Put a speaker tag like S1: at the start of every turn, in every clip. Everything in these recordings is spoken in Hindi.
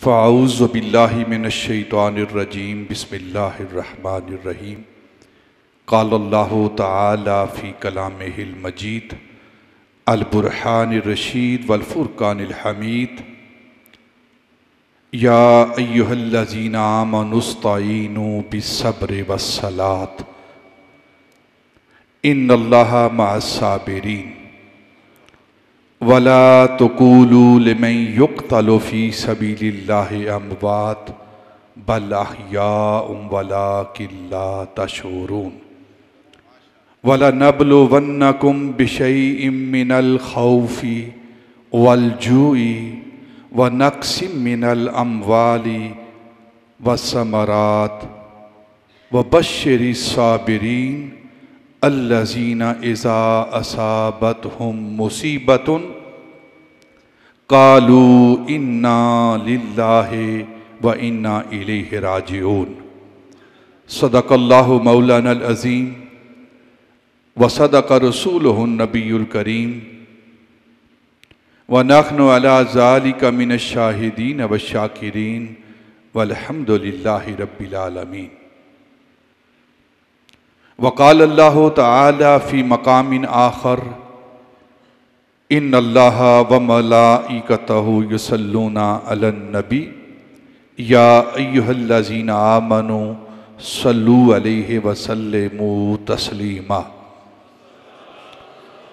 S1: फ़ाऊज़ु बिल्लाहि मिनश्शैतानिर्रजीम बिस्मिल्लाहिर्रहमानिर्रहीम। क़ालल्लाहु तआला फ़ी कलामिहिल मजीद अल बुरहानिर रशीद वल फ़ुरक़ानिल हमीद। या अय्युहल्लज़ीना आमनुस्तईनु बिस्सब्रि वस्सलात इन्नल्लाहा मअस्साबिरीन वला तक़ूलू लिमन युक़्तलु फ़ी सबीलिल्लाहि अमवात बल अहयाउम वलाकिन ला तशऊरून। वलनब्लुवन्नकुम बिशैइम मिनल खौफ़ि वल जूइ व नक़्सिम मिनल अम्वालि वस्समरात व बश्शिरिस साबिरीन अल्लज़ीना इज़ा असाबतहुम मुसीबतुन क़ालू इन्ना लिल्लाहि व इन्ना इलैहि राजिऊन। सदक़ल्लाहु मौलानल अज़ीम व सदक़ रसूलुहुन नबियुल करीम व नहनु अला ज़ालिका मिनश शाहिदीन व शाकिरीन वल्हम्दुलिल्लाहि रब्बिल आलमीन। वक़ाल अल्लाहु तआला फ़ी मक़ामिन आख़र इन्नल्लाहा व मलाइकतहु युसल्लूना अलन नबी या अय्युहल्लज़ीना आमनू सल्लू अलैहि व सल्लिमू तस्लीमा।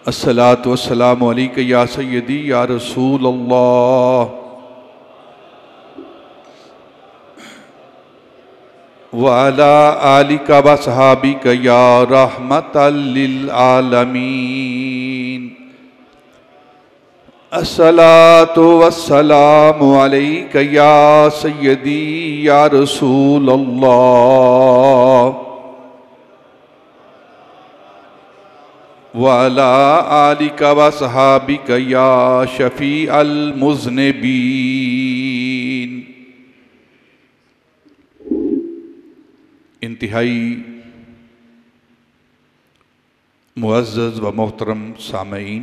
S1: अस्सलातु वस्सलामु अलैका या सय्यदी या रसूल अल्लाह व अला आलिका व सहाबिका या रहमतल लिल आलमीन। अस्सलातु वस्सलामु अलैका या सय्यदी या रसूल अल्लाह व अला आलिका व सहाबिका या शफ़ी अल मुज़निबीन। इंतहाई मुअज़्ज़ज़ व मोहतरम सामईन,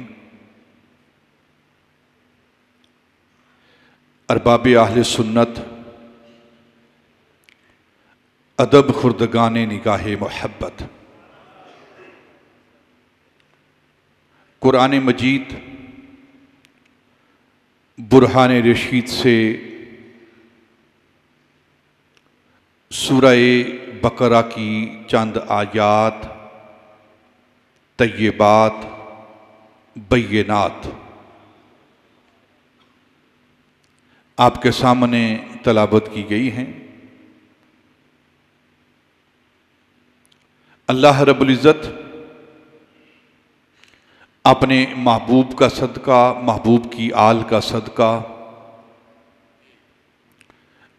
S1: अरबाब अहले सुन्नत, अदब खुर्दगाने निगाहे मोहब्बत, कुरान मजीद बुरहान रशीद से सूरह बकरा की चंद आयात तय्यबात बय्यनात आपके सामने तलावत की गई हैं। अल्लाह रब्बुल इज़्ज़त अपने महबूब का सदका, महबूब की आल का सदका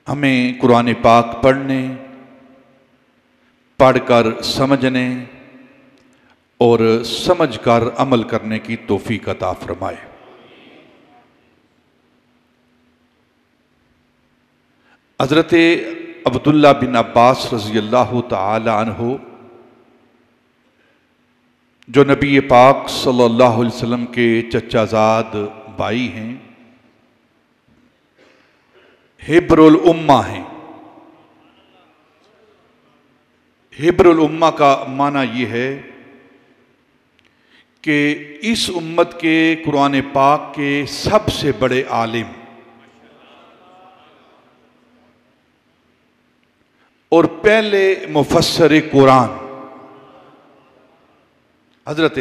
S1: हमें कुरान पाक पढ़ने, पढ़कर समझने और समझकर अमल करने की तौफीक अता फरमाए। हज़रत अब्दुल्ला बिन अब्बास रज़ियल्लाहु तआला अन्हु जो नबी पाक सल्लल्लाहु अलैहि वसल्लम के चचाजाद भाई हैं, हिब्रुल उम्मा हैं। हिब्रुल उम्मा का माना ये है कि इस उम्मत के कुरान पाक के सबसे बड़े आलिम और पहले मुफस्सिर कुरान हज़रत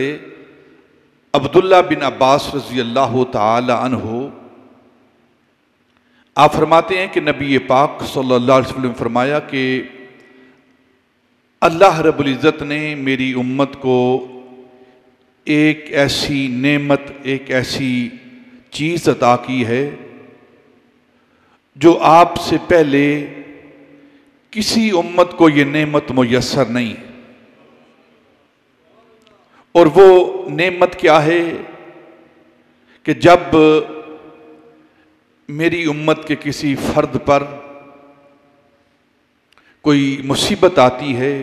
S1: अब्दुल्ला बिन अब्बास रज़ियल्लाहु तआला अन्हु आप फरमाते हैं कि नबी पाक सल्लल्लाहु अलैहि वसल्लम फरमाया कि अल्लाह रब्बुल इज़्ज़त ने मेरी उम्मत को एक ऐसी नेमत, एक ऐसी चीज़ अता की है जो आपसे पहले किसी उम्मत को ये नेमत मुयस्सर नहीं। और वो नेमत क्या है कि जब मेरी उम्मत के किसी फ़र्द पर कोई मुसीबत आती है,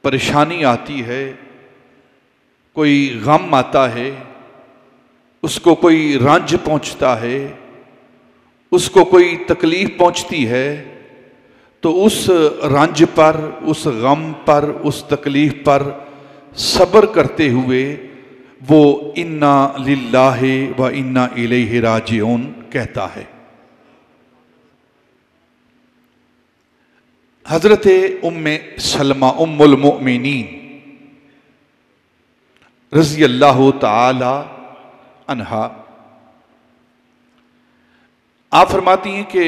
S1: परेशानी आती है, कोई गम आता है, उसको कोई रंज पहुंचता है, उसको कोई तकलीफ पहुंचती है तो उस रंज पर, उस गम पर, उस तकलीफ पर सब्र करते हुए वो इन्ना लिल्लाहि व इन्ना इलैहि राजिऊन कहता है। हजरत उम्मे सलमा उम्मुल मोमिनीन रज़ी अल्लाह ताला अन्हा, आप फरमाती हैं कि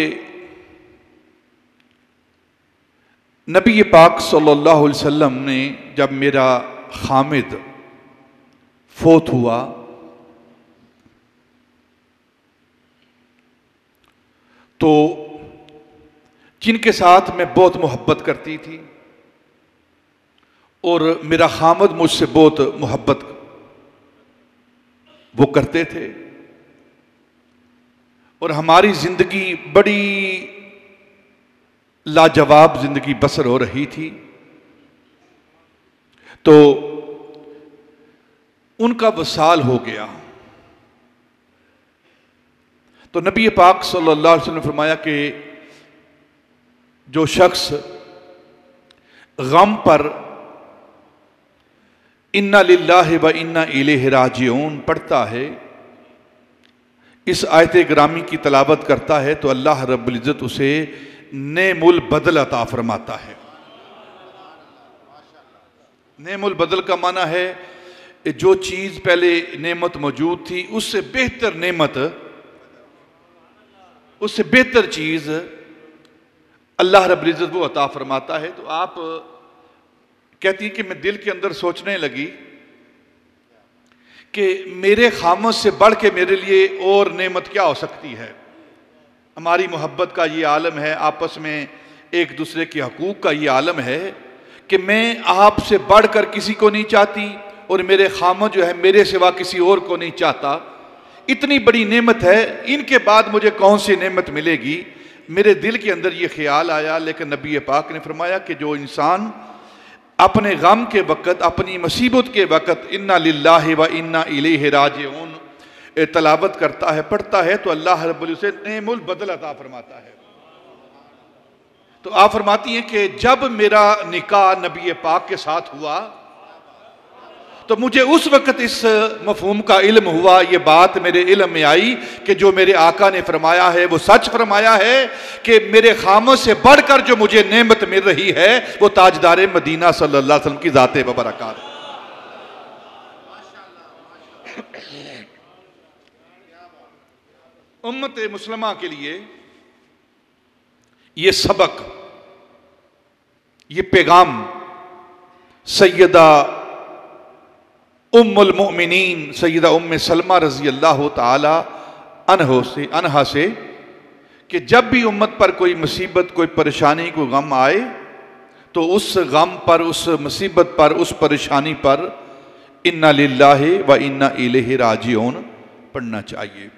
S1: नबी पाक सल्लल्लाहु अलैहि वसल्लम ने जब मेरा हामिद फोत हुआ तो जिनके साथ मैं बहुत मोहब्बत करती थी और मेरा हामिद मुझसे बहुत मोहब्बत वो करते थे और हमारी जिंदगी बड़ी लाजवाब जिंदगी बसर हो रही थी, तो उनका वसाल हो गया। तो नबी पाक सल्लल्लाहु अलैहि वसल्लम ने फरमाया कि जो शख्स गम पर इन्ना लिल्लाहि व इन्ना इलैहि राजिऊन पढ़ता है, इस आयत ग्रामी की तलावत करता है, तो अल्लाह रब्बुल इज्जत उसे नेमुल बदल अता फरमाता है। नेमुल बदल का माना है जो चीज पहले नेमत मौजूद थी उससे बेहतर नेमत, उससे बेहतर चीज अल्लाह रब्बुल इज्जत वो अता फरमाता है। तो आप कहती हैं कि मैं दिल के अंदर सोचने लगी कि मेरे खामद से बढ़ के मेरे लिए और नेमत क्या हो सकती है। हमारी मोहब्बत का ये आलम है, आपस में एक दूसरे के हकूक़ का ये आलम है कि मैं आपसे बढ़कर किसी को नहीं चाहती और मेरे खामद जो है मेरे सिवा किसी और को नहीं चाहता। इतनी बड़ी नेमत है, इनके बाद मुझे कौन सी नेमत मिलेगी। मेरे दिल के अंदर ये ख्याल आया, लेकिन नबी पाक ने फरमाया कि जो इंसान अपने गम के वक़्त, अपनी मुसीबत के वक़्त इन्ना लिल्लाहि व इन्ना इलैहि राजिऊन तलावत करता है, पढ़ता है, तो अल्लाह रब्बुल इज्जत नेमुल बदल अता फरमाता है। तो आप फरमाती हैं कि जब मेरा निकाह नबी पाक के साथ हुआ तो मुझे उस वक़्त इस मफहूम का इल्म हुआ, ये बात मेरे इल्म में आई कि जो मेरे आका ने फरमाया है वो सच फरमाया है कि मेरे खामद से बढ़कर जो मुझे नेमत मिल रही है वो ताजदार मदीना सल्लल्लाहु अलैहि वसल्लम की ज़ात मुबारकात। उम्मत मुस्लिमा के लिए ये सबक, ये पैगाम सैयदा उम्मुल मोमिनीन सैयदा उम्मे सलमा रज़ी अल्लाह ताला अन्हा से कि जब भी उम्मत पर कोई मुसीबत, कोई परेशानी, कोई गम आए तो उस गम पर, उस मुसीबत पर, उस परेशानी पर इन्ना लिल्लाहि व इन्ना इलैहि राजिऊन पढ़ना चाहिए।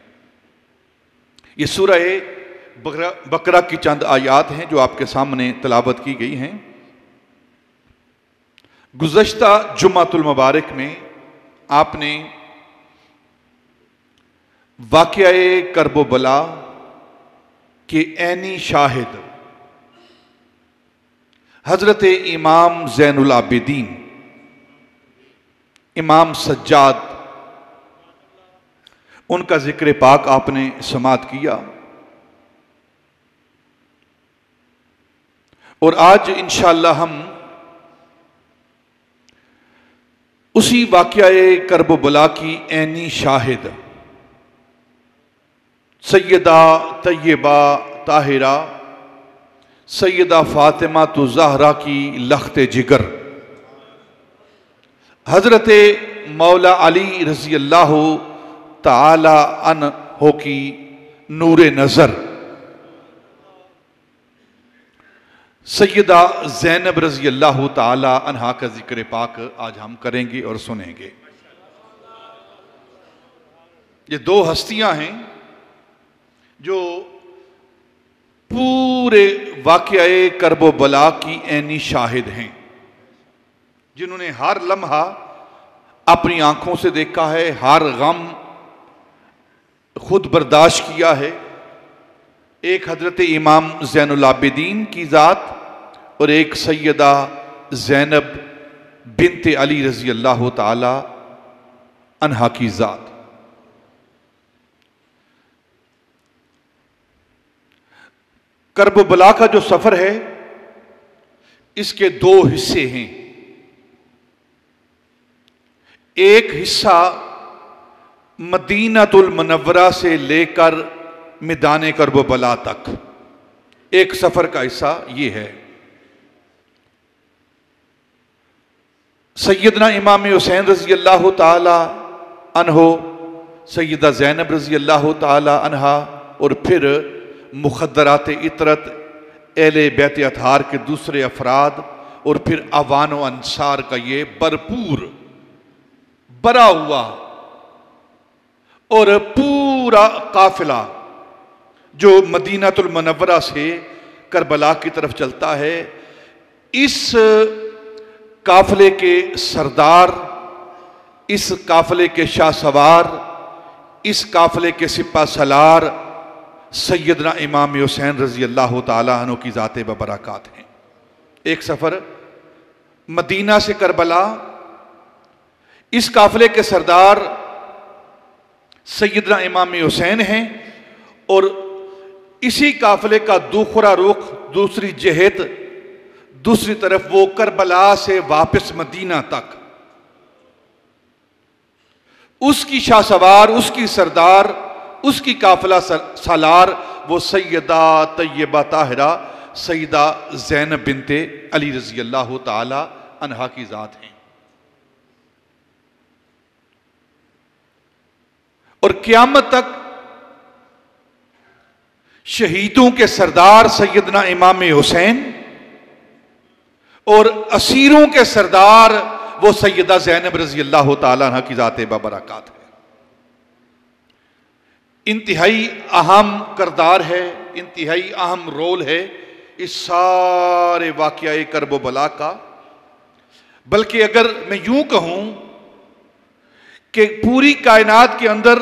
S1: ये सूरह बकरा की चंद आयात हैं जो आपके सामने तलावत की गई हैं। गुज़श्ता जुम्मातुल मुबारक में आपने वाक़या करबला के ऐनी शाहिद हजरत इमाम ज़ैनुल आबिदीन इमाम सज्जाद, उनका जिक्र पाक आपने समात किया। और आज इंशाअल्लाह हम उसी वाक़या करबला की ऐनी शाहिद सैयदा तैयबा ताहिरा सैयदा फातिमा तो ज़हरा की लख्ते जिगर हजरत मौला अली रज़ी अल्लाह ताला अन्हो की नूरे नज़र सैयदा ज़ैनब रज़ी अल्लाह ताला अन्हा का जिक्र पाक आज हम करेंगे और सुनेंगे। ये दो हस्तियां हैं जो पूरे वाक़या करबला की ऐनी शाहिद हैं, जिन्होंने हर लम्हा अपनी आंखों से देखा है, हर गम खुद बर्दाश्त किया है एक हजरत इमाम ज़ैनुल आबिदीन की ज़ात और एक सैयदा ज़ैनब बिन्त अली रज़ी अल्लाह ताला अन्हा की ज़ात। करबला का जो सफ़र है इसके दो हिस्से हैं। एक हिस्सा मदीनातुल मुनव्वरा से लेकर मैदान करबला तक एक सफ़र का हिस्सा ये है। सैयदना इमाम हुसैन रज़ी अल्लाह ताला अन्हो, सैयदा ज़ैनब रज़ी अल्लाह ताला अन्हा और फिर मुखद्दरात इतरत, अहले बैत अतहार के दूसरे अफराद और फिर अवान व अंसार का ये भरपूर बरा हुआ और पूरा काफिला जो मदीनातुल मुनव्वरा से करबला की तरफ चलता है, इस काफिले के सरदार, इस काफिले के शाह सवार, इस काफिले के सिपा सलार सैयदना इमाम हुसैन रज़ी अल्लाह ताला अन्हु की ज़ाते बबरकात हैं। एक सफ़र मदीना से करबला, इस काफिले के सरदार सैयदना इमाम हुसैन हैं और इसी काफिले का दूसरा रुख, दूसरी जहत, दूसरी तरफ वो करबला से वापस मदीना तक, उसकी शाहसवार, उसकी सरदार, उसकी काफिला सालार वो सैयदा तैयबा ताहिरा सैयदा ज़ैनब बिन्ते अली रज़ी अल्लाह ताला अन्हा की ज़ात हैं। और क़यामत तक शहीदों के सरदार सैयदना इमाम हुसैन और असीरों के सरदार वो सैयदा ज़ैनब रज़ी अल्लाह ताला अन्हा की ज़ाते बबरकात है। इंतहाई अहम करदार है, इंतहाई अहम रोल है इस सारे वाक़या करबला का। बल्कि अगर मैं यूं कहूं कि पूरी कायनात के अंदर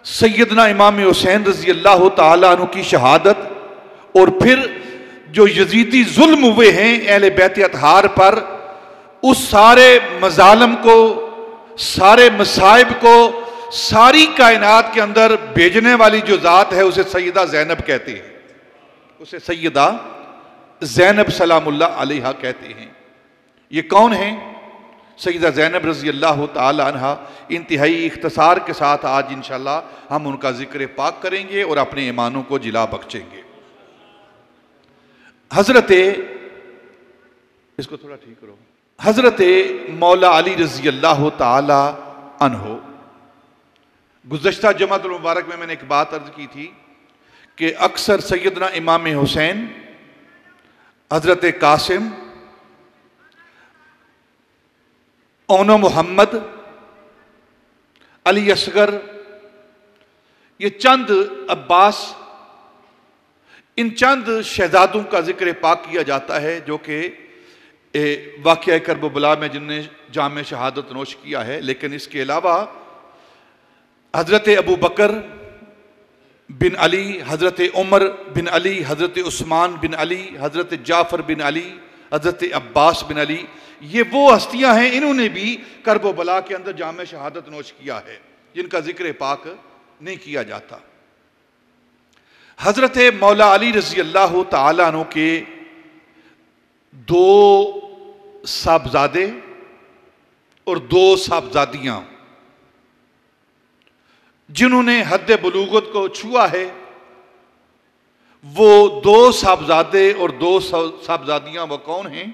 S1: सैयदना इमाम हुसैन रज़ी अल्लाह ताला अन्हु की शहादत और फिर जो यजीदी जुल्म हुए हैं अहले बैत अतहार पर, उस सारे मजालम को, सारे मसाइब को सारी कायनात के अंदर भेजने वाली जो ज़ात है उसे सैयदा ज़ैनब कहते हैं, उसे सैयदा ज़ैनब सलामुल्लाह अलैहा कहते हैं। ये कौन है? सैयदा ज़ैनब रज़ी अल्लाह ताला अन्हा। इंतहाई इख्तिसार के साथ आज इंशाअल्लाह हम उनका जिक्र पाक करेंगे और अपने ईमानों को जिला बख्शेंगे। इसको थोड़ा ठीक करो। हज़रत मौला अली रज़ी अल्लाह ताला अन्हो, गुज़श्ता जमातुल मुबारक में मैंने एक बात अर्ज की थी कि अक्सर सैयदना इमाम हुसैन, हज़रत कासिम, ओनो मोहम्मद, अली असगर, ये चंद अब्बास, इन चंद शहजादों का जिक्र पाक किया जाता है जो कि वाक़या करबला में जिनने जाम शहादत नोश किया है। लेकिन इसके अलावा हज़रत अबू बकर बिन अली, हज़रत उमर बिन अली, हज़रत उस्मान बिन अली, हज़रत जाफ़र बिन अली, हज़रत अब्बास बिन अली, ये वो हस्तियां हैं, इन्होंने भी करबला के अंदर जाम शहादत नोश किया है जिनका जिक्र पाक नहीं किया जाता। हज़रत मौला अली रज़ी अल्लाह ताला अन्हु के दो साहबजादे और दो साहबजादियां जिन्होंने हद बुलूगत को छुआ है, वो दो साहबजादे और दो साहबजादियां वो कौन हैं?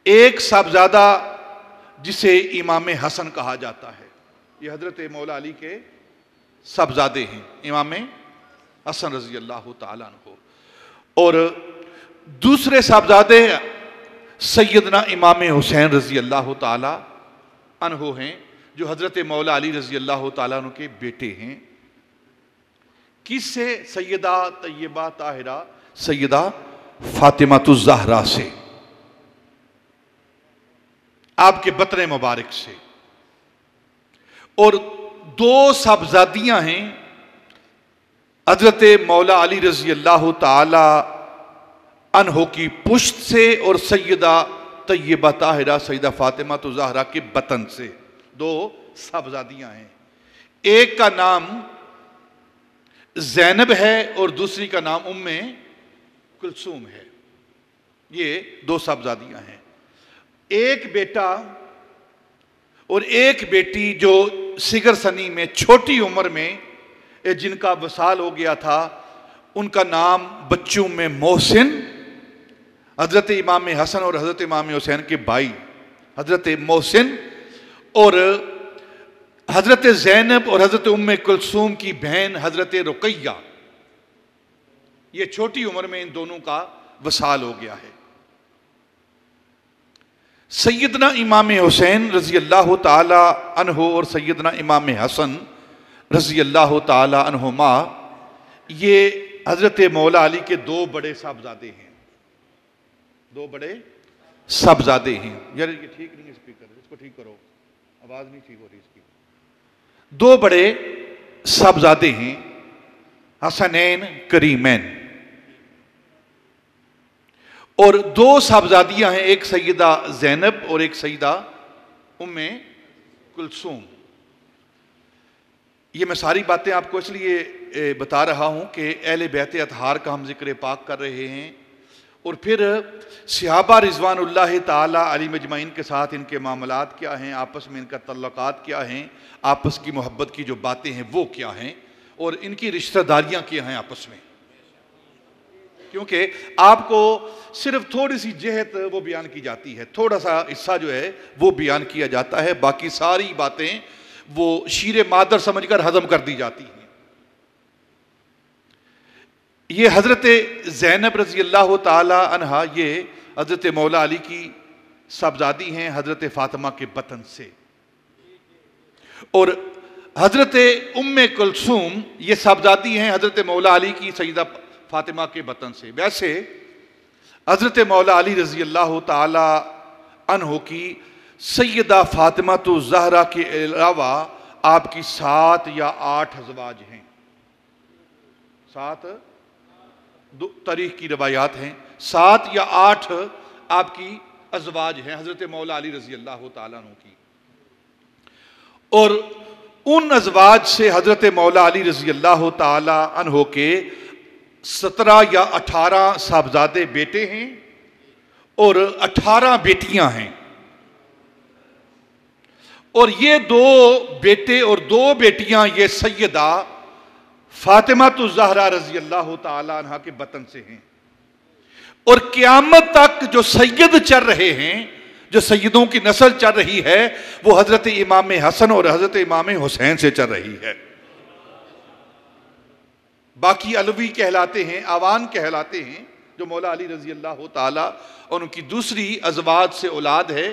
S1: एक साहबजादा जिसे इमाम हसन कहा जाता है, ये हज़रत मौला अली के साहबजादे हैं, इमाम हसन रज़ी अल्लाह ताला अन्हु। और दूसरे साहबजादे सैयदना इमाम हुसैन रज़ी अल्लाह ताला अन्हु हैं, जो हज़रत मौला अली रज़ी अल्लाह ताला अन्हु के बेटे हैं। किससे? सैयदा तैयबा ताहिरा सैयदा फातिमातुज़ ज़हरा से, आपके बतन मुबारक से। और दो साहबजादियां हैं हजरत मौला अली रजी अल्लाह ताला अन्हो की पुश्त से और सैयदा तैयबा ताहिरा सैयदा फातिमा तो ज़हरा के बतन से दो साहबजादियां हैं। एक का नाम ज़ैनब है और दूसरी का नाम उम्मे कुलसूम है। ये दो साहबजादियां हैं। एक बेटा और एक बेटी जो सिगर सनी में छोटी उम्र में जिनका वसाल हो गया था, उनका नाम बच्चों में मोहसिन, हजरत इमाम हसन और हजरत इमाम हुसैन के भाई हजरत मोहसिन, और हजरत ज़ैनब और हजरत उम्मे कुलसूम की बहन हजरत रुकैया। ये छोटी उम्र में इन दोनों का वसाल हो गया है। सैयदना इमाम हुसैन रजी अल्लाह ताला अन्हो और सैयदना इमाम हसन रजी अल्लाह ताला अन्हुमा, ये हजरत मौला अली के दो बड़े साहबजादे हैं। दो बड़े साहबजादे हैं। यार ये ठीक नहीं है स्पीकर, इसको ठीक करो, आवाज नहीं ठीक हो रही इसकी। दो बड़े साहबजादे हैं, हसनैन करीमैन, और दो साहबजादियां हैं, एक सैयदा ज़ैनब और एक सैयदा उम्मे कुलसूम। ये मैं सारी बातें आपको इसलिए बता रहा हूं कि अहले बैत अतहार का हम जिक्र पाक कर रहे हैं, और फिर सहाबा रिज़वानुल्लाह ताला अलैहिम अजमईन के साथ इनके मामलात क्या हैं, आपस में इनका तल्लुकात क्या हैं, आपस की मोहब्बत की जो बातें हैं वो क्या हैं, और इनकी रिश्तेदारियां क्या हैं आपस में। क्योंकि आपको सिर्फ थोड़ी सी जहत वो बयान की जाती है, थोड़ा सा हिस्सा जो है वो बयान किया जाता है, बाकी सारी बातें वो शीरे मादर समझकर हजम कर दी जाती हैं। ये हजरत ज़ैनब रजी अल्लाह ताला अन्हा, ये हजरत मौला अली की साहबजादी हैं हजरत फातिमा के बतन से, और हजरत उम्मे कुलसूम ये साहबजादी हैं हजरत मौला अली की सैयदा फातिमा के बतन से। वैसे हजरत मौला अली रजी अल्लाह ताला अन्हो की सैयदा फातिमा तो ज़हरा के अलावा आपकी 7 या 8 अज़वाज हैं। 7 तारीख की रवायात हैं, 7 या 8 आपकी अज़वाज हैं हजरत मौला अली रजी अल्लाह ताला अन्हु की, और उन अज़वाज से हजरत मौला अली रजी अल्लाह ताला अन्हु के 17 या 18 साहबजादे बेटे हैं और 18 बेटियां हैं, और ये 2 बेटे और 2 बेटियां ये सैयदा फातिमा तो ज़हरा रजी अल्लाह ताला अन्हा के बतन से हैं, और क़यामत तक जो सैयद चल रहे हैं, जो सैयदों की नस्ल चल रही है, वो हजरत इमाम हसन और हजरत इमाम हुसैन से चल रही है। बाकी अलवी कहलाते हैं, आवान कहलाते हैं, जो मौला अली रजी अल्लाह ताला और उनकी दूसरी अज़वाज से औलाद है,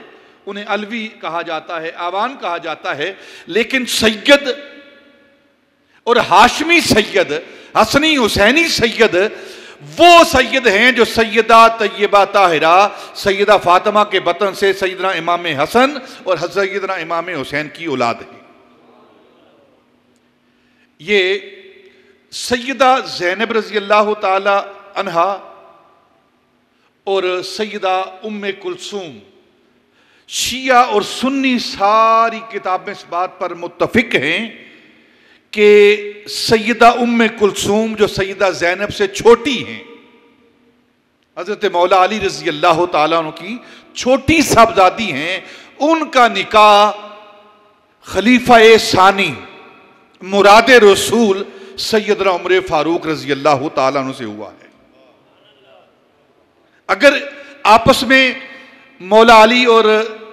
S1: उन्हें अलवी कहा जाता है, आवान कहा जाता है। लेकिन सैयद और हाशमी सैयद, हसनी हुसैनी सैयद, वो सैयद हैं जो सैयदा तैयबा ताहिरा सैयदा फातिमा के बतन से सैयदना इमाम हसन और सैयदना इमाम हुसैन की औलाद है। ये सैयदा ज़ैनब रजी अल्लाह ताला अन्हा और सैयदा उम्मे कुलसूम, शिया और सुन्नी सारी किताबें इस बात पर मुत्तफिक हैं कि सैयदा उम्मे कुलसूम जो सैयदा ज़ैनब से छोटी हैं, हजरत मौला अली रजी अल्लाह ताला अन्हु की छोटी साहबजादी हैं, उनका निकाह खलीफा ए सानी मुराद रसूल सैयदना उमर फारूक रजी अल्लाह ताला अन्हु से हुआ है। अगर आपस में मौला अली और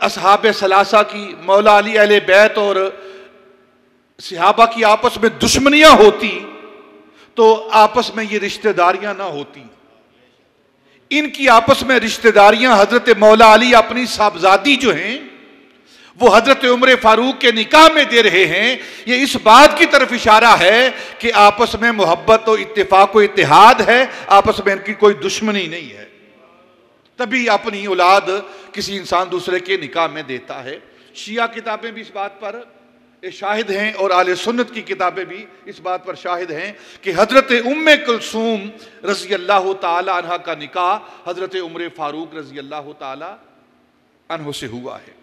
S1: असहाब सलासा की, मौला अली अहले बैत और सहाबा की आपस में दुश्मनियां होती तो आपस में ये रिश्तेदारियां ना होती। इनकी आपस में रिश्तेदारियां हजरत मौला अली अपनी साहबजादी जो हैं वो हजरत उमर फारूक के निकाह में दे रहे हैं। ये इस बात की तरफ इशारा है कि आपस में मोहब्बत और इत्तेफाक व इत्तेहाद है, आपस में इनकी कोई दुश्मनी नहीं है। तभी अपनी औलाद किसी इंसान दूसरे के निकाह में देता है। शिया किताबें भी इस बात पर ये शाहिद हैं और आले सुन्नत की किताबें भी इस बात पर शाहिद हैं कि हजरत उम्मे कुलसूम रजी अल्लाह ताला अन्हा का निकाह हजरत उमर फारूक रजी अल्लाह ताला अन्हो से हुआ है।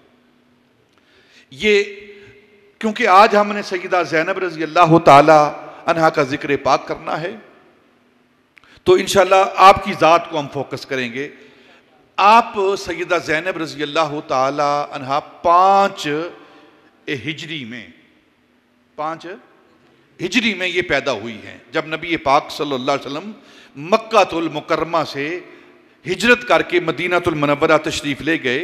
S1: ये क्योंकि आज हमने सैयदा ज़ैनब रजी अल्लाह ताला अन्हा का जिक्र पाक करना है, तो इंशाल्लाह आपकी ज़ात को हम फोकस करेंगे। आप सैयदा ज़ैनब रजी अल्लाह ताला अन्हा 5 हिजरी में ये पैदा हुई हैं। जब नबी पाक सल्लल्लाहु अलैहि वसल्लम मक्कातुल मुकर्रमा से हिजरत करके मदीनातुल मुनव्वरा तशरीफ ले गए,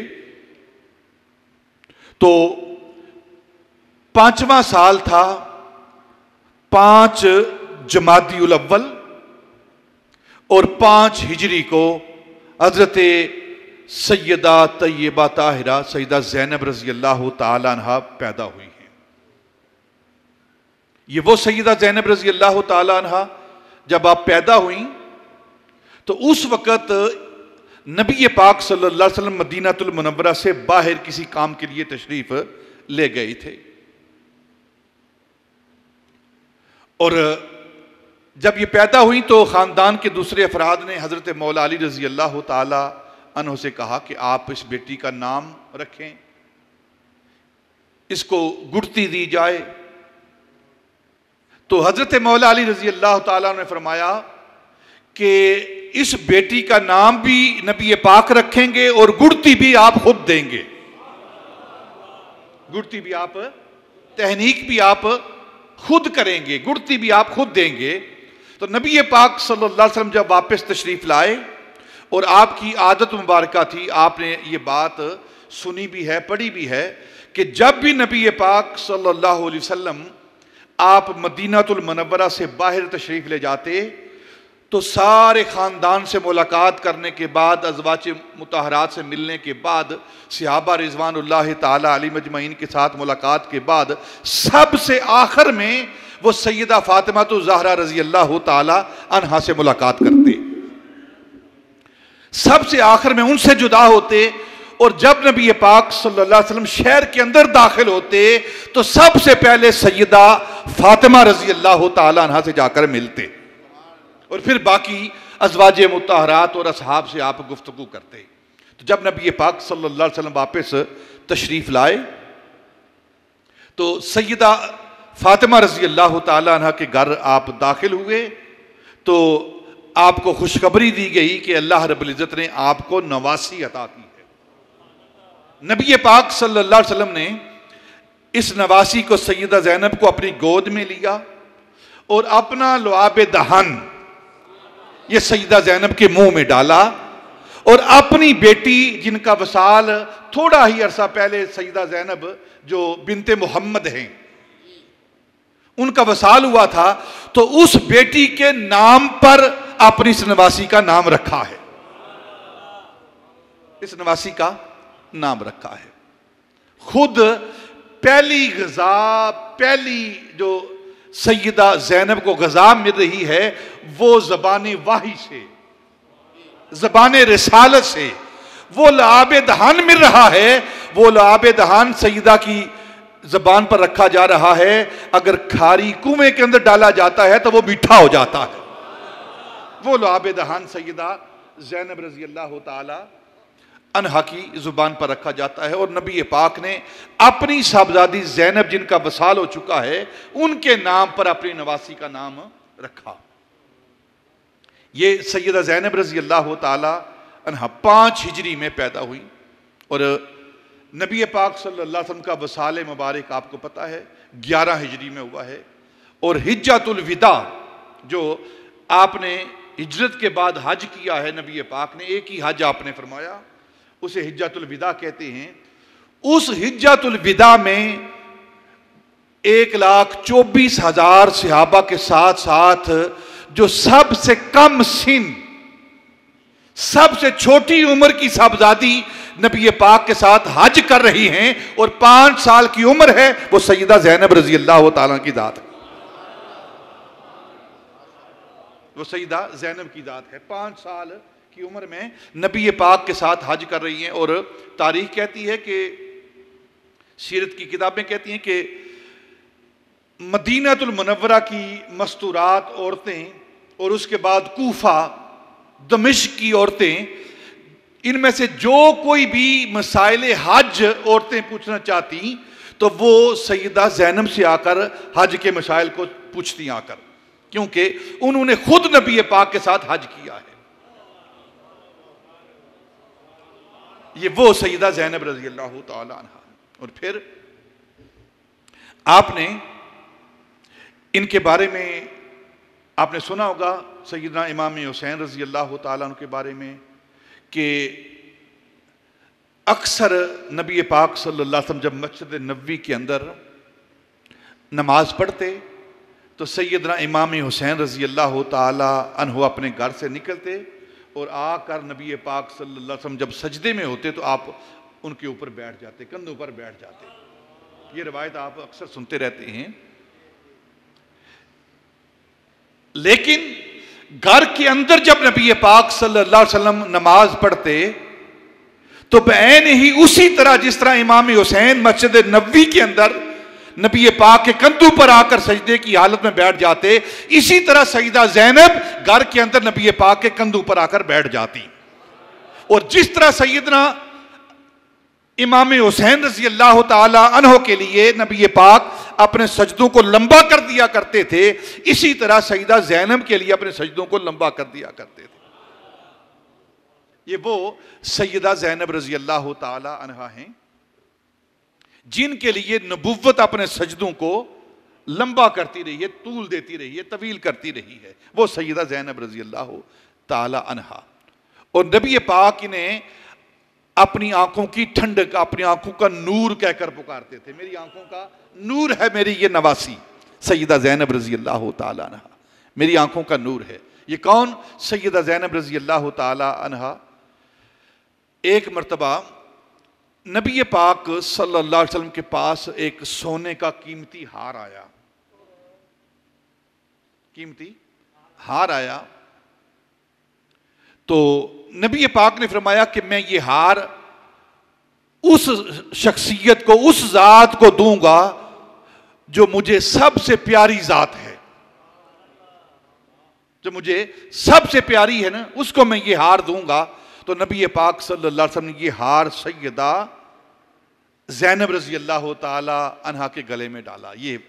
S1: तो 5वां साल था, 5 जमादिउल अव्वल और 5 हिजरी को हजरत सैयदा तैयबा ताहिरा सैयदा ज़ैनब रजी अल्लाह ताला अन्हा पैदा हुई हैं। ये वो सैयदा ज़ैनब रजी अल्लाह ताला अन्हा जब आप पैदा हुई तो उस वक़्त नबी पाक सल्लल्लाहु अलैहि वसल्लम मदीनातुल मुनव्वरा से बाहर किसी काम के लिए तशरीफ ले गए थे, और जब ये पैदा हुई तो ख़ानदान के दूसरे अफराद ने हज़रत मौला अली रजी अल्लाह ताला अन्हो से कहा कि आप इस बेटी का नाम रखें, इसको गुड़ती दी जाए। तो हज़रत मौला अली रजी अल्लाह ताला ने फरमाया कि इस बेटी का नाम भी नबी पाक रखेंगे और गुड़ती भी आप खुद देंगे, गुड़ती भी आप, तहनीक भी आप खुद करेंगे, गुड़ती भी आप खुद देंगे। तो नबी पाक सल्लल्लाहु अलैहि वसल्लम जब वापस तशरीफ लाए, और आपकी आदत मुबारक थी, आपने ये बात सुनी भी है, पढ़ी भी है, कि जब भी नबी पाक सल्लल्लाहु अलैहि वसल्लम आप मदीनातुल मुनव्वरा से बाहर तशरीफ ले जाते तो सारे ख़ानदान से मुलाकात करने के बाद, अज़वाज मुतहरात से मिलने के बाद, सहाबा रिज़वानुल्लाह ताला अलैहिम अजमईन के साथ मुलाकात के बाद सबसे आखिर में वो सैयदा फ़ातिमा तो ज़हरा रज़ी अल्लाह ताला अन्हा से मुलाकात करते, सबसे आखिर में उनसे जुदा होते। और जब नबी पाक सल्लल्लाहु अलैहि वसल्लम शहर के अंदर दाखिल होते तो सबसे पहले सैयदा फ़ातिमा रज़ी अल्लाह ताला अन्हा से जाकर मिलते, और फिर बाकी अज़वाज मुतहरात और असहाब से आप गुफ्तगू करते। तो जब नबी पाक सल्लल्लाहु अलैहि वसल्लम वापस तशरीफ़ लाए तो सैयदा फ़ातिमा रज़ी अल्लाह ताला अन्हा के घर आप दाखिल हुए तो आपको खुशखबरी दी गई कि अल्लाह रब्बुल इज़्ज़त ने आपको नवासी अता की है। नबी पाक सल्लल्लाहु अलैहि वसल्लम ने इस नवासी को सैयदा ज़ैनब को अपनी गोद में लिया और अपना लुआब दहन ये सैयदा ज़ैनब के मुंह में डाला, और अपनी बेटी जिनका वसाल थोड़ा ही अरसा पहले सैयदा ज़ैनब जो बिनते मोहम्मद हैं उनका वसाल हुआ था, तो उस बेटी के नाम पर अपनी इस नवासी का नाम रखा है, इस नवासी का नाम रखा है। खुद पहली ग़ज़ा, पहली जो सैयदा ज़ैनब को ग़ज़ा मिल रही है वो ज़बान वाही से, ज़बान रिसालत से वो लआब दहान मिल रहा है। वो लआब दहान सैयदा की ज़बान पर रखा जा रहा है, अगर खारी कुएं के अंदर डाला जाता है तो वो मीठा हो जाता है। वो लआब दहान सैयदा ज़ैनब रज़ी अल्लाह ताला अन्हा की ज़ुबान पर रखा जाता है, और नबी पाक ने अपनी साहबजादी ज़ैनब जिनका वसाल हो चुका है उनके नाम पर अपनी नवासी का नाम रखा। ये सैयदा ज़ैनब रज़ी अल्लाह ताला अन्हा 5 हिजरी में पैदा हुई, और नबी पाक सल्लल्लाहु अलैहि वसल्लम का वसाल मुबारक आपको पता है 11 हिजरी में हुआ है। और हिज्जतुल विदा जो आपने हिजरत के बाद हज किया है, नबी पाक ने एक ही हज आपने फरमाया, उसे हिज्जतुल विदा कहते हैं। उस हिज्जतुल विदा में 1,24,000 सहाबा के साथ साथ जो सबसे कम सिन, सबसे छोटी उम्र की साहबजादी नबी पाक के साथ हज कर रही हैं, और 5 साल की उम्र है, वो सैयदा ज़ैनब रज़ी अल्लाह ताला की ज़ात है, वो सैयदा ज़ैनब की ज़ात है। 5 साल की उम्र में नबी पाक के साथ हज कर रही हैं। और तारीख कहती है कि सीरत की किताबें कहती हैं कि मदीनातुल मुनव्वरा की मस्तूरात औरतें और उसके बाद कूफा दमिश्क की औरतें, इनमें से जो कोई भी मसाइल हज औरतें पूछना चाहती तो वो सैयदा ज़ैनब से आकर हज के मसाइल को पूछती आकर, क्योंकि उन्होंने खुद नबी पाक के साथ हज किया है। ये वो सैयदा ज़ैनब रज़ी अल्लाह तआला अन्हा। और फिर आपने इनके बारे में आपने सुना होगा सैयदना इमाम हुसैन रज़ी अल्लाह तआला अन्हु के बारे में कि अक्सर नबी पाक सल्लल्लाहु अलैहि वसल्लम जब मस्जिद नबवी के अंदर नमाज पढ़ते तो सैयदना इमाम हुसैन रज़ी अल्लाह तआला अन्हु अपने घर से निकलते और आकर नबी पाक सल्लल्लाहु अलैहि वसल्लम जब सजदे में होते तो आप उनके ऊपर बैठ जाते, कंधों पर बैठ जाते। ये रवायत आप अक्सर सुनते रहते हैं। लेकिन घर के अंदर जब नबी पाक सल्लल्लाहु अलैहि वसल्लम नमाज पढ़ते तो बैन ही उसी तरह जिस तरह इमाम हुसैन मस्जिद नबवी के अंदर नबी पाक के कंधों पर आकर सजदे की हालत में बैठ जाते, इसी तरह सईदा ज़ैनब घर के अंदर नबी पाक के कंधों पर आकर बैठ जाती। और जिस तरह सैयदना इमाम हुसैन रज़ी अल्लाह तआला अन्हो के लिए नबी पाक अपने सजदों को लंबा कर दिया करते थे, इसी तरह सईदा ज़ैनब के लिए अपने सजदों को लंबा कर दिया करते थे। ये वो सैयदा ज़ैनब रज़ी अल्लाह तआला अन्हा हैं जिनके लिए नबुव्वत अपने सजदों को लंबा करती रही है, तूल देती रही है, तवील करती रही है। वो सैयदा ज़ैनब रज़ी अल्लाह तआला अन्हा। और नबी पाक इन्हें अपनी आंखों की ठंडक, अपनी आंखों का नूर कहकर पुकारते थे। मेरी आंखों का नूर है मेरी ये नवासी सैयदा ज़ैनब रज़ी अल्लाह तआला अन्हा, मेरी आंखों का नूर है। ये कौन? सैयदा ज़ैनब रज़ी अल्लाह तआला अन्हा। एक मर्तबा नबी पाक सल्लल्लाहु अलैहि वसल्लम के पास एक सोने का कीमती हार आया, कीमती हार आया। तो नबी पाक ने फरमाया कि मैं ये हार उस शख्सियत को, उस जात को दूंगा जो मुझे सबसे प्यारी जात है, जो मुझे सबसे प्यारी है ना, उसको मैं ये हार दूंगा। तो नबी पाक सल्लल्लाहु अलैहि वसल्लम ने ये हार सैयदा ज़ैनब रज़ी अल्लाह तआला अन्हा के गले में डाला। ये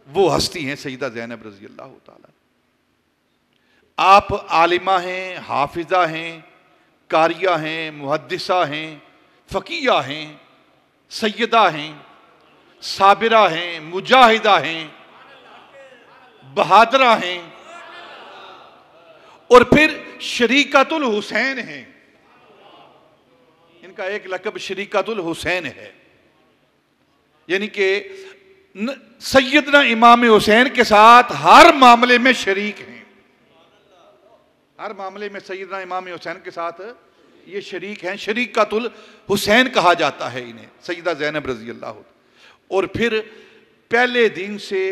S1: वो हस्ती हैं सैयदा ज़ैनब रज़ी अल्लाह तआला। आप आलिमा हैं, हाफिज़ा हैं, कारिया हैं, मुहद्दिसा हैं, फ़क़ीहा हैं, सैयदा हैं, साबिरा हैं, मुजाहिदा हैं, बहादरा हैं और फिर शरीकतुल हुसैन हैं। इनका एक लक़ब शरीकतुल हुसैन है, यानी कि सैयदना इमाम हुसैन के साथ हर मामले में शरीक हैं। हर मामले में सैयदना इमाम हुसैन के साथ ये शरीक हैं। शरीकतुल हुसैन कहा जाता है इन्हें, सैयदा ज़ैनब रज़ी अल्लाह। और फिर पहले दिन से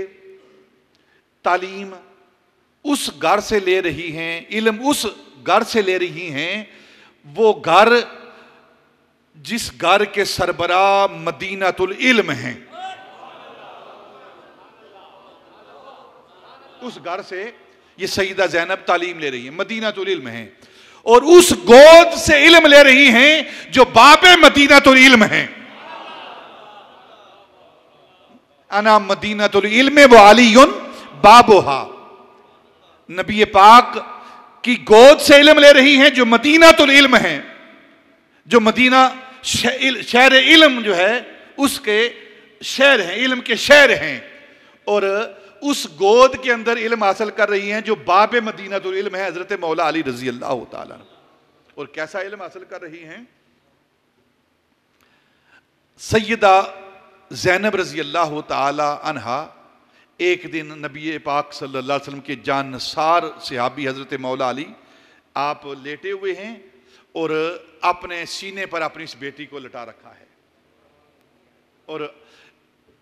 S1: तालीम उस घर से ले रही हैं, इल्म उस घर से ले रही हैं, वो घर जिस घर के सरबरा मदीनातुल इल्म हैं, उस घर से ये सईदा ज़ैनब तालीम ले रही है, मदीनातुल इल्म हैं। और उस गोद से इल्म ले रही हैं जो बाबे मदीनातुल इल्म हैं। अना मदीनातुल इल्म व अलीयुन बाबुहा। नबी पाक की गोद से इल्म ले रही हैं जो मदीनातुल इल्म हैं, जो मदीना शहर इल्म जो है उसके शहर हैं, इल्म के शहर हैं। और उस गोद के अंदर इल्म हासिल कर रही हैं जो बाबे मदीनातुल इल्म है, हजरत मौला अली रजी अल्लाह तआला। और कैसा इल्म हासिल कर रही हैं? सैयदा ज़ैनब रजी अल्लाह तआला अन्हा एक दिन नबी पाक सल्लल्लाहु अलैहि वसल्लम के जानसार सहाबी हजरत मौला अली आप लेटे हुए हैं और अपने सीने पर अपनी इस बेटी को लटा रखा है और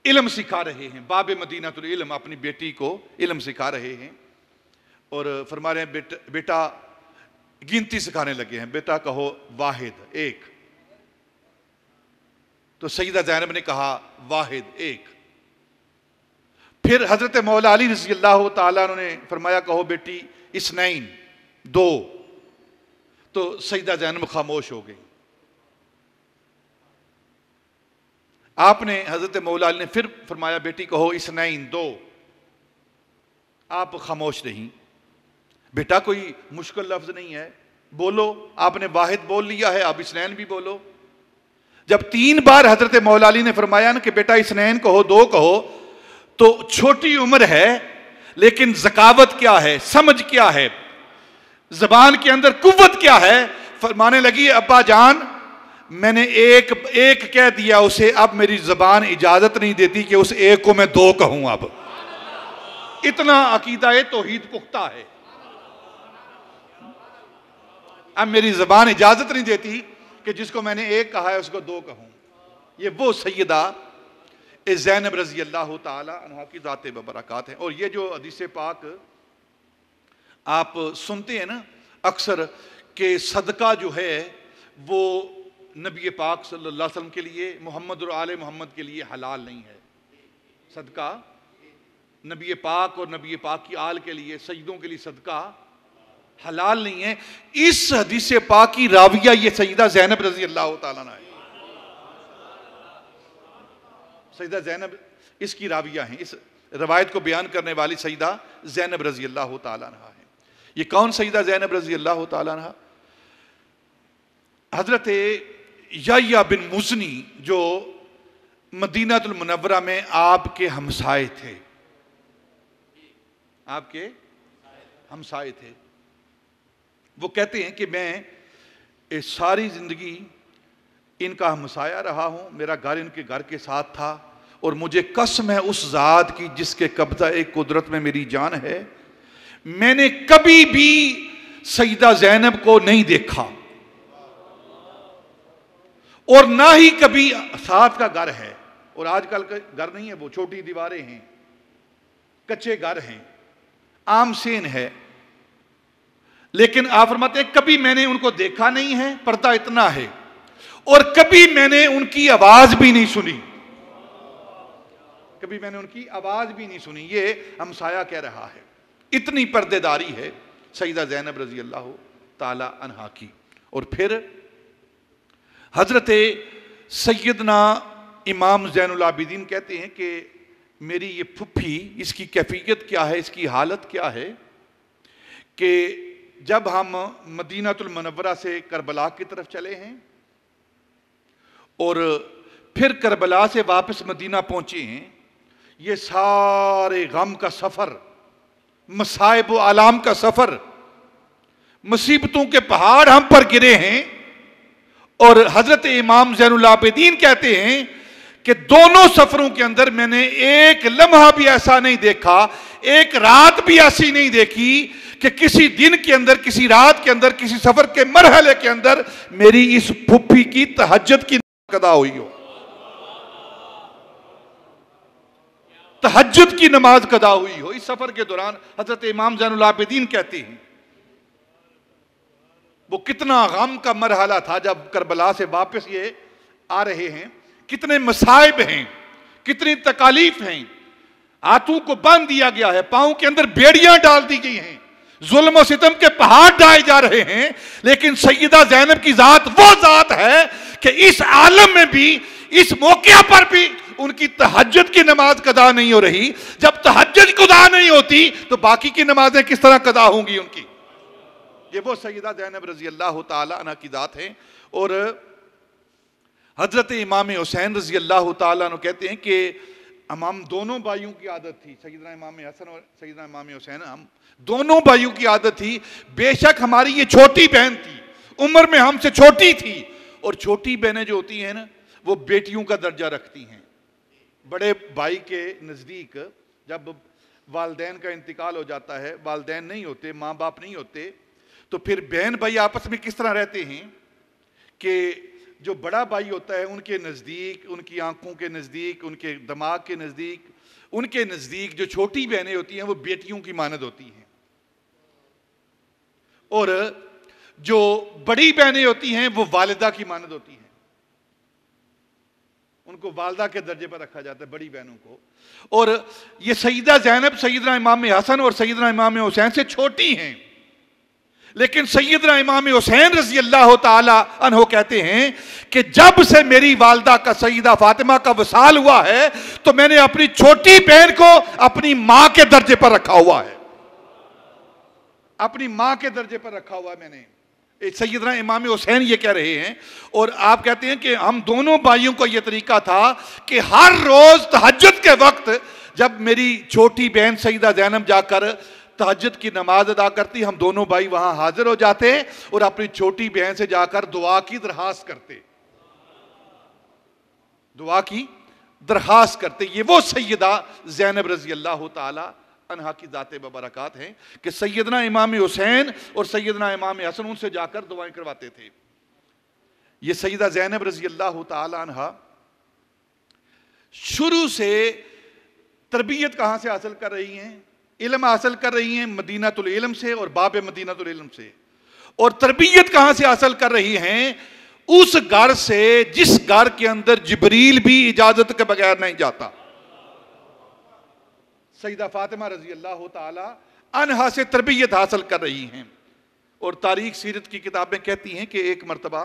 S1: इल्म सिखा रहे हैं। बाबे मदीनातुल इल्म अपनी बेटी को इल्म सिखा रहे हैं और फरमा रहे हैं बेटा गिनती सिखाने लगे हैं, बेटा कहो वाहिद, एक। तो सईदा ज़ैनब ने कहा वाहिद, एक। फिर हजरत मौला अली रज़ी अल्लाह ताला अन्हु ने फरमाया कहो बेटी इस्नैन, दो। तो सईदा ज़ैनब खामोश हो गई। आपने हजरत मौला अली ने फिर फरमाया बेटी कहो इस्नैन, दो। आप खामोश नहीं। बेटा कोई मुश्किल लफ्ज नहीं है, बोलो। आपने वाहिद बोल लिया है, आप इस्नैन भी बोलो। जब 3 बार हजरत मौला अली ने फरमाया ना कि बेटा इस्नैन कहो, दो कहो, तो छोटी उम्र है लेकिन ज़कावत क्या है, समझ क्या है, जबान के अंदर कुव्वत क्या है। फरमाने लगी अब्बा जान मैंने एक कह दिया उसे, अब मेरी जबान इजाजत नहीं देती कि उस एक को मैं दो कहूं। अब इतना अकीदा तौहीद पुख्ता है, अब मेरी जबान इजाजत नहीं देती कि जिसको मैंने एक कहा है उसको दो कहूं। ये वो सैयदा ज़ैनब रज़ी अल्लाह ताला अन्हा की ज़ात बबरकात है। और ये जो हदीस पाक आप सुनते हैं ना अक्सर कि सदका जो है वो नबी पाक सल्लल्लाहु अलैहि वसल्लम के लिए, मोहम्मद और आले मोहम्मद के लिए हलाल नहीं है। सदका नबी पाक और नबी पाक की आल के लिए, सईदों के लिए सदका हलाल नहीं है। इस हदीस पाक की राविया ये सईदा ज़ैनब रज़ी अल्लाह ताला अन्हा है। सईदा ज़ैनब इसकी राविया हैं, इस रवायत को बयान करने वाली सईदा ज़ैनब रज़ी अल्लाह ताला अन्हा है। ये कौन सईदा ज़ैनब रज़ी अल्लाह ताला अन्हा? हजरत याह्या बिन मुज़नी जो मदीनातुल मुनव्वरा में आपके हमसाए थे, आपके हमसाए थे, वो कहते हैं कि मैं सारी जिंदगी इनका हमसाया रहा हूं, मेरा घर इनके घर के साथ था और मुझे कसम है उस ज़ात की जिसके कब्ज़ा एक कुदरत में मेरी जान है, मैंने कभी भी सईदा ज़ैनब को नहीं देखा और ना ही कभी साथ का घर है। और आजकल का घर नहीं है, वो छोटी दीवारें हैं, कच्चे घर हैं, आम सेन है, लेकिन आप फरमाते हैं कभी मैंने उनको देखा नहीं है, पर्दा इतना है, और कभी मैंने उनकी आवाज भी नहीं सुनी, कभी मैंने उनकी आवाज भी नहीं सुनी। ये हमसाया कह रहा है, इतनी पर्देदारी है सईदा ज़ैनब रज़ी अल्लाह ताला अन्हा की। और फिर हजरत सैयदना इमाम ज़ैनुल आबिदीन कहते हैं कि मेरी ये फुफ्फी, इसकी कैफियत क्या है, इसकी हालत क्या है कि जब हम मदीनातुल मुनव्वरा से करबला की तरफ चले हैं और फिर करबला से वापस मदीना पहुंचे हैं, ये सारे गम का सफर, मसाइब व आलाम का सफर, मुसीबतों के पहाड़ हम पर गिरे हैं। और हजरत इमाम ज़ैनुल आबिदीन कहते हैं कि दोनों सफरों के अंदर मैंने एक लम्हा भी ऐसा नहीं देखा, एक रात भी ऐसी नहीं देखी कि किसी दिन के अंदर, किसी रात के अंदर, किसी सफर के मरहले के अंदर मेरी इस फुफ्फी की तहज्जुद की कदा हुई हो, तहज्जुद की नमाज कदा हुई हो इस सफर के दौरान। हजरत इमाम ज़ैनुल आबिदीन कहते हैं वो कितना गम का मरहला था जब करबला से वापस ये आ रहे हैं, कितने मसाइब हैं, कितनी तकालीफ हैं, हाथों को बांध दिया गया है, पांव के अंदर बेड़ियां डाल दी गई हैं, जुल्म और सितम के पहाड़ ढाए जा रहे हैं, लेकिन सैयदा ज़ैनब की जात वो जात है कि इस आलम में भी, इस मौके पर भी उनकी तहज्जुद की नमाज कदा नहीं हो रही। जब तहज्जुद कदा नहीं होती तो बाकी की नमाजें किस तरह कदा होंगी उनकी। ये वो सैयदा ज़ैनब रज़ी अल्लाह ताला अन्हा की जात है। और हजरत इमाम हुसैन रज़ी अल्लाह ताला अन्हु कहते हैं कि हम दोनों भाइयों की आदत थी, सैयदना इमाम हसन और सैयदना इमाम हुसैन, हम दोनों भाइयों की आदत थी, बेशक हमारी ये छोटी बहन थी, उम्र में हमसे छोटी थी, और छोटी बहनें जो होती हैं ना वो बेटियों का दर्जा रखती हैं। बड़े भाई के नज़दीक जब वालदैन का इंतकाल हो जाता है, वालदैन नहीं होते, माँ बाप नहीं होते, तो फिर बहन भाई आपस में किस तरह रहते हैं कि जो बड़ा भाई होता है उनके नज़दीक, उनकी आंखों के नज़दीक, उनके दिमाग के नज़दीक, उनके नज़दीक जो छोटी बहनें होती हैं वो बेटियों की मानद होती हैं, और जो बड़ी बहनें होती हैं वो वालिदा की मानद होती हैं, उनको वालदा के दर्जे पर रखा जाता है, बड़ी बहनों को। और ये सईदा ज़ैनब सैयदना इमाम हसन और सैयदना इमाम हुसैन से छोटी हैं, लेकिन सैयदना इमाम हुसैन रजी अल्लाह ताला अन्हो कहते हैं कि जब से मेरी वालदा का सईदा फातिमा का वसाल हुआ है तो मैंने अपनी छोटी बहन को अपनी मां के दर्जे पर रखा हुआ है, अपनी मां के दर्जे पर रखा हुआ है मैंने। सैयदना इमाम हुसैन ये कह रहे हैं। और आप कहते हैं कि हम दोनों भाइयों को यह तरीका था कि हर रोज तहज्जुद के वक्त जब मेरी छोटी बहन सईदा ज़ैनब जाकर तहज्जुद की नमाज अदा करती, हम दोनों भाई वहां हाजिर हो जाते और अपनी छोटी बहन से जाकर दुआ की दरखास्त करते, दुआ की दरखास्त करते। ये वो सैयदा ज़ैनब रजी अल्लाह ताला अन्हा की ज़ाते बबरकात हैं कि सैयदना इमाम हुसैन और सैयदना इमाम हसन उनसे जाकर दुआएं करवाते थे। ये सैयदा ज़ैनब रजी अल्लाह ताला अन्हा शुरू से तरबियत कहां से हासिल कर रही हैं? इल्म हासिल कर रही हैं मदीनातुल इल्म से और बाब मदीनातुल इल्म से। और तरबियत कहां से हासिल कर रही हैं? उस घर से जिस घर के अंदर जिब्रील भी इजाजत के बगैर नहीं जाता। सईदा फातिमा रजी अल्लाह ताला अन्हा से तरबियत हासिल कर रही हैं। और तारीख सीरत की किताबें कहती हैं कि एक मरतबा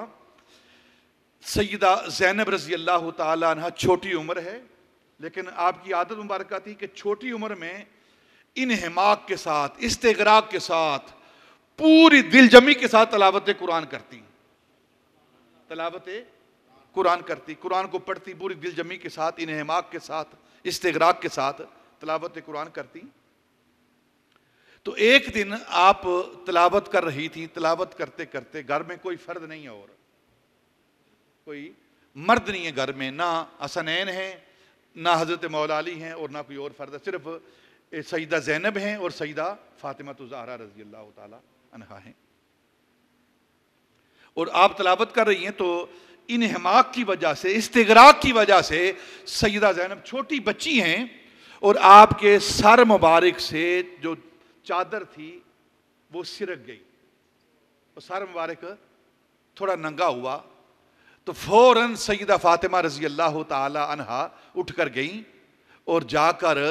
S1: सईदा ज़ैनब रजी अल्लाह ताला अन्हा छोटी उम्र है, लेकिन आपकी आदत मुबारक थी कि छोटी उम्र में इन्हिमाक के साथ, इस्तिग़राक़ के साथ, पूरी दिलजमी के साथ तलावत कुरान करती, तलावत कुरान करती, कुरान को पढ़ती पूरी दिलजमी के साथ, इन्हिमाक के साथ, इस्तिग़राक़ के साथ तलावत कुरान करती। तो एक दिन आप तलावत कर रही थी, तलावत करते करते घर में कोई फर्द नहीं है और कोई मर्द नहीं है घर में, ना हसनैन है, ना हज़रत मौला अली हैं और ना कोई और फर्द है, सिर्फ सईदा ज़ैनब हैं और सईदा फातिमा ज़हरा रज़ी अल्लाह ताला अन्हा हैं। और आप तलावत कर रही हैं तो इन्हिमाक की वजह से, इस्तिग़राक़ की वजह से सईदा ज़ैनब छोटी बच्ची हैं और आपके सर मुबारक से जो चादर थी वो सिरक गई, तो सर मुबारक थोड़ा नंगा हुआ। तो फौरन सईदा फातिमा रज़ी अल्लाह ताला अन्हा उठ कर गई और जाकर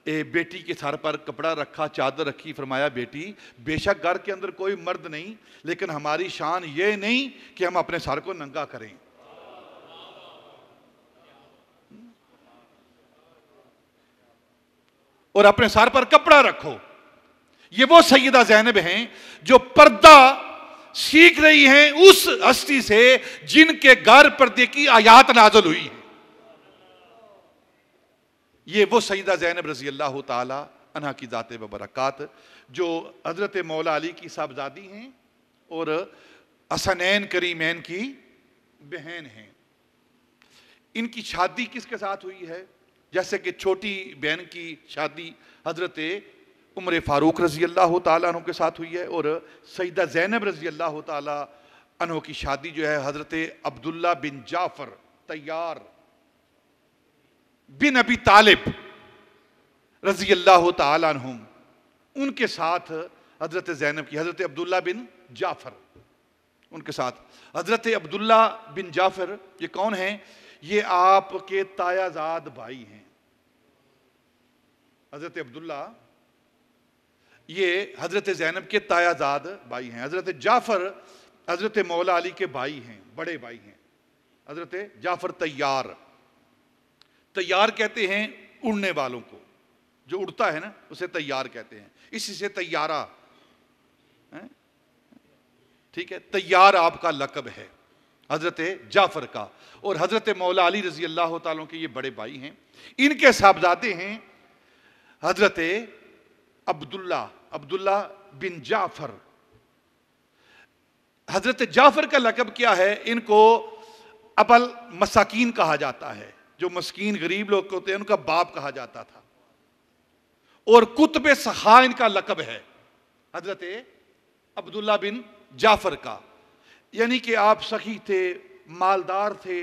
S1: बेटी के सर पर कपड़ा रखा, चादर रखी, फरमाया बेटी बेशक घर के अंदर कोई मर्द नहीं, लेकिन हमारी शान ये नहीं कि हम अपने सर को नंगा करें। और अपने सर पर कपड़ा रखो। ये वो सैयदा ज़ैनब हैं जो पर्दा सीख रही हैं उस हस्ती से जिनके घर पर्दे की आयात नाज़िल हुई है। ये वो सईदा ज़ैनब रज़ी अल्लाह ताला अन्हा की ज़ाते बबरकात जो हज़रत मौला अली की साहबजादी हैं और हसनैन करीमैन की बहन हैं। इनकी शादी किसके साथ हुई है? जैसे कि छोटी बहन की शादी हज़रत उमर फ़ारूक रज़ी अल्लाह ताला अन्हु के साथ हुई है और सईदा ज़ैनब रज़ी अल्लाह ताला अन्हु की शादी जो है हज़रत अब्दुल्ला बिन जाफ़र तैयार बिन अबी तालिब रज़ी अल्लाह ताला अन्हुम, उनके साथ हज़रत ज़ैनब की, हज़रत अब्दुल्ला बिन जाफ़र उनके साथ। हज़रत अब्दुल्ला बिन जाफ़र ये कौन हैं? ये आपके तायाजाद भाई हैं। हज़रत अब्दुल्ला ये हज़रत ज़ैनब के तायाजाद भाई हैं। हज़रत जाफ़र हज़रत मौला अली के भाई हैं, बड़े भाई हैं। हज़रत जाफ़र तैयार, तैयार कहते हैं उड़ने वालों को, जो उड़ता है ना उसे तैयार कहते हैं, इसी से तैयारा है, ठीक है। तैयार आपका लक़ब है हज़रत जाफ़र का। और हज़रत मौला अली रज़ी अल्लाह ताला के ये बड़े भाई हैं। इनके साहबजादे हैं हज़रत अब्दुल्ला बिन जाफ़र। हज़रत जाफ़र का लक़ब क्या है? इनको अबल मसाकीन कहा जाता है, जो मस्कीन गरीब लोग होते हैं उनका बाप कहा जाता था। और कुतुब सखा इनका लक़ब है हज़रत अब्दुल्ला बिन जाफ़र का, यानी कि आप सखी थे, मालदार थे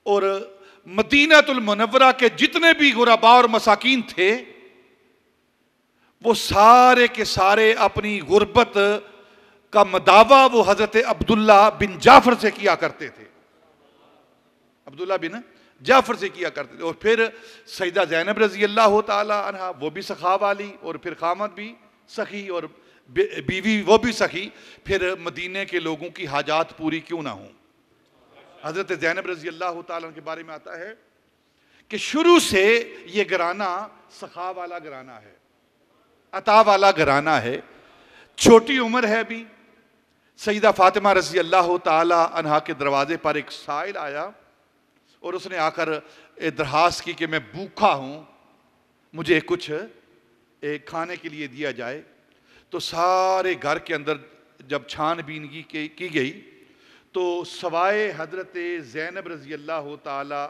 S1: और मदीनातुल मुनव्वरा के जितने भी गुरबा और मसाकीन थे वो सारे के सारे अपनी गुर्बत का मदावा वो हज़रत अब्दुल्ला बिन जाफ़र से किया करते थे। अब्दुल्ला बिन जाफर से किया करते थे। और फिर सईदा ज़ैनब रज़ी अल्लाह ताला अन्हा, वो भी सखा वाली, और फिर खामद भी सखी, और बीवी वो भी सखी। फिर मदीने के लोगों की हाजात पूरी क्यों ना हो। हज़रत ज़ैनब रज़ी अल्लाह ताला के बारे में आता है कि शुरू से ये घराना सखा वाला घराना है, अता वाला घराना है। छोटी उम्र है भी। सईदा फातिमा रज़ी अल्लाह ताला अन्हा के दरवाजे पर एक साइल आया और उसने आकर दरखास्त की कि मैं भूखा हूँ, मुझे कुछ खाने के लिए दिया जाए। तो सारे घर के अंदर जब छानबीन की गई तो सवाए हजरत ज़ैनब रज़ी अल्लाह ताला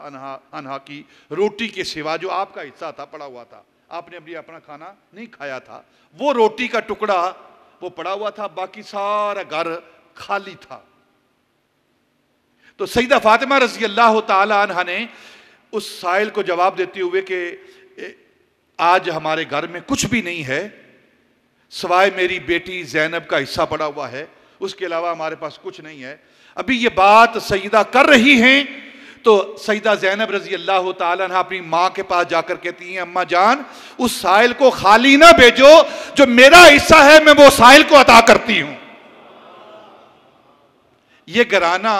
S1: अन्हा की रोटी के सिवा, जो आपका हिस्सा था पड़ा हुआ था, आपने अभी अपना खाना नहीं खाया था, वो रोटी का टुकड़ा वो पड़ा हुआ था, बाकी सारा घर खाली था। तो सईदा फातिमा रज़ी अल्लाह ताला अन्हा ने उस साइल को जवाब देते हुए कि आज हमारे घर में कुछ भी नहीं है, सवाए मेरी बेटी ज़ैनब का हिस्सा पड़ा हुआ है, उसके अलावा हमारे पास कुछ नहीं है। अभी ये बात सईदा कर रही हैं तो सईदा ज़ैनब रज़ी अल्लाह ताला अन्हा अपनी माँ के पास जाकर कहती हैं, अम्मा जान, उस साइल को खाली ना भेजो, जो मेरा हिस्सा है मैं वो साइल को अता करती हूं। ये घराना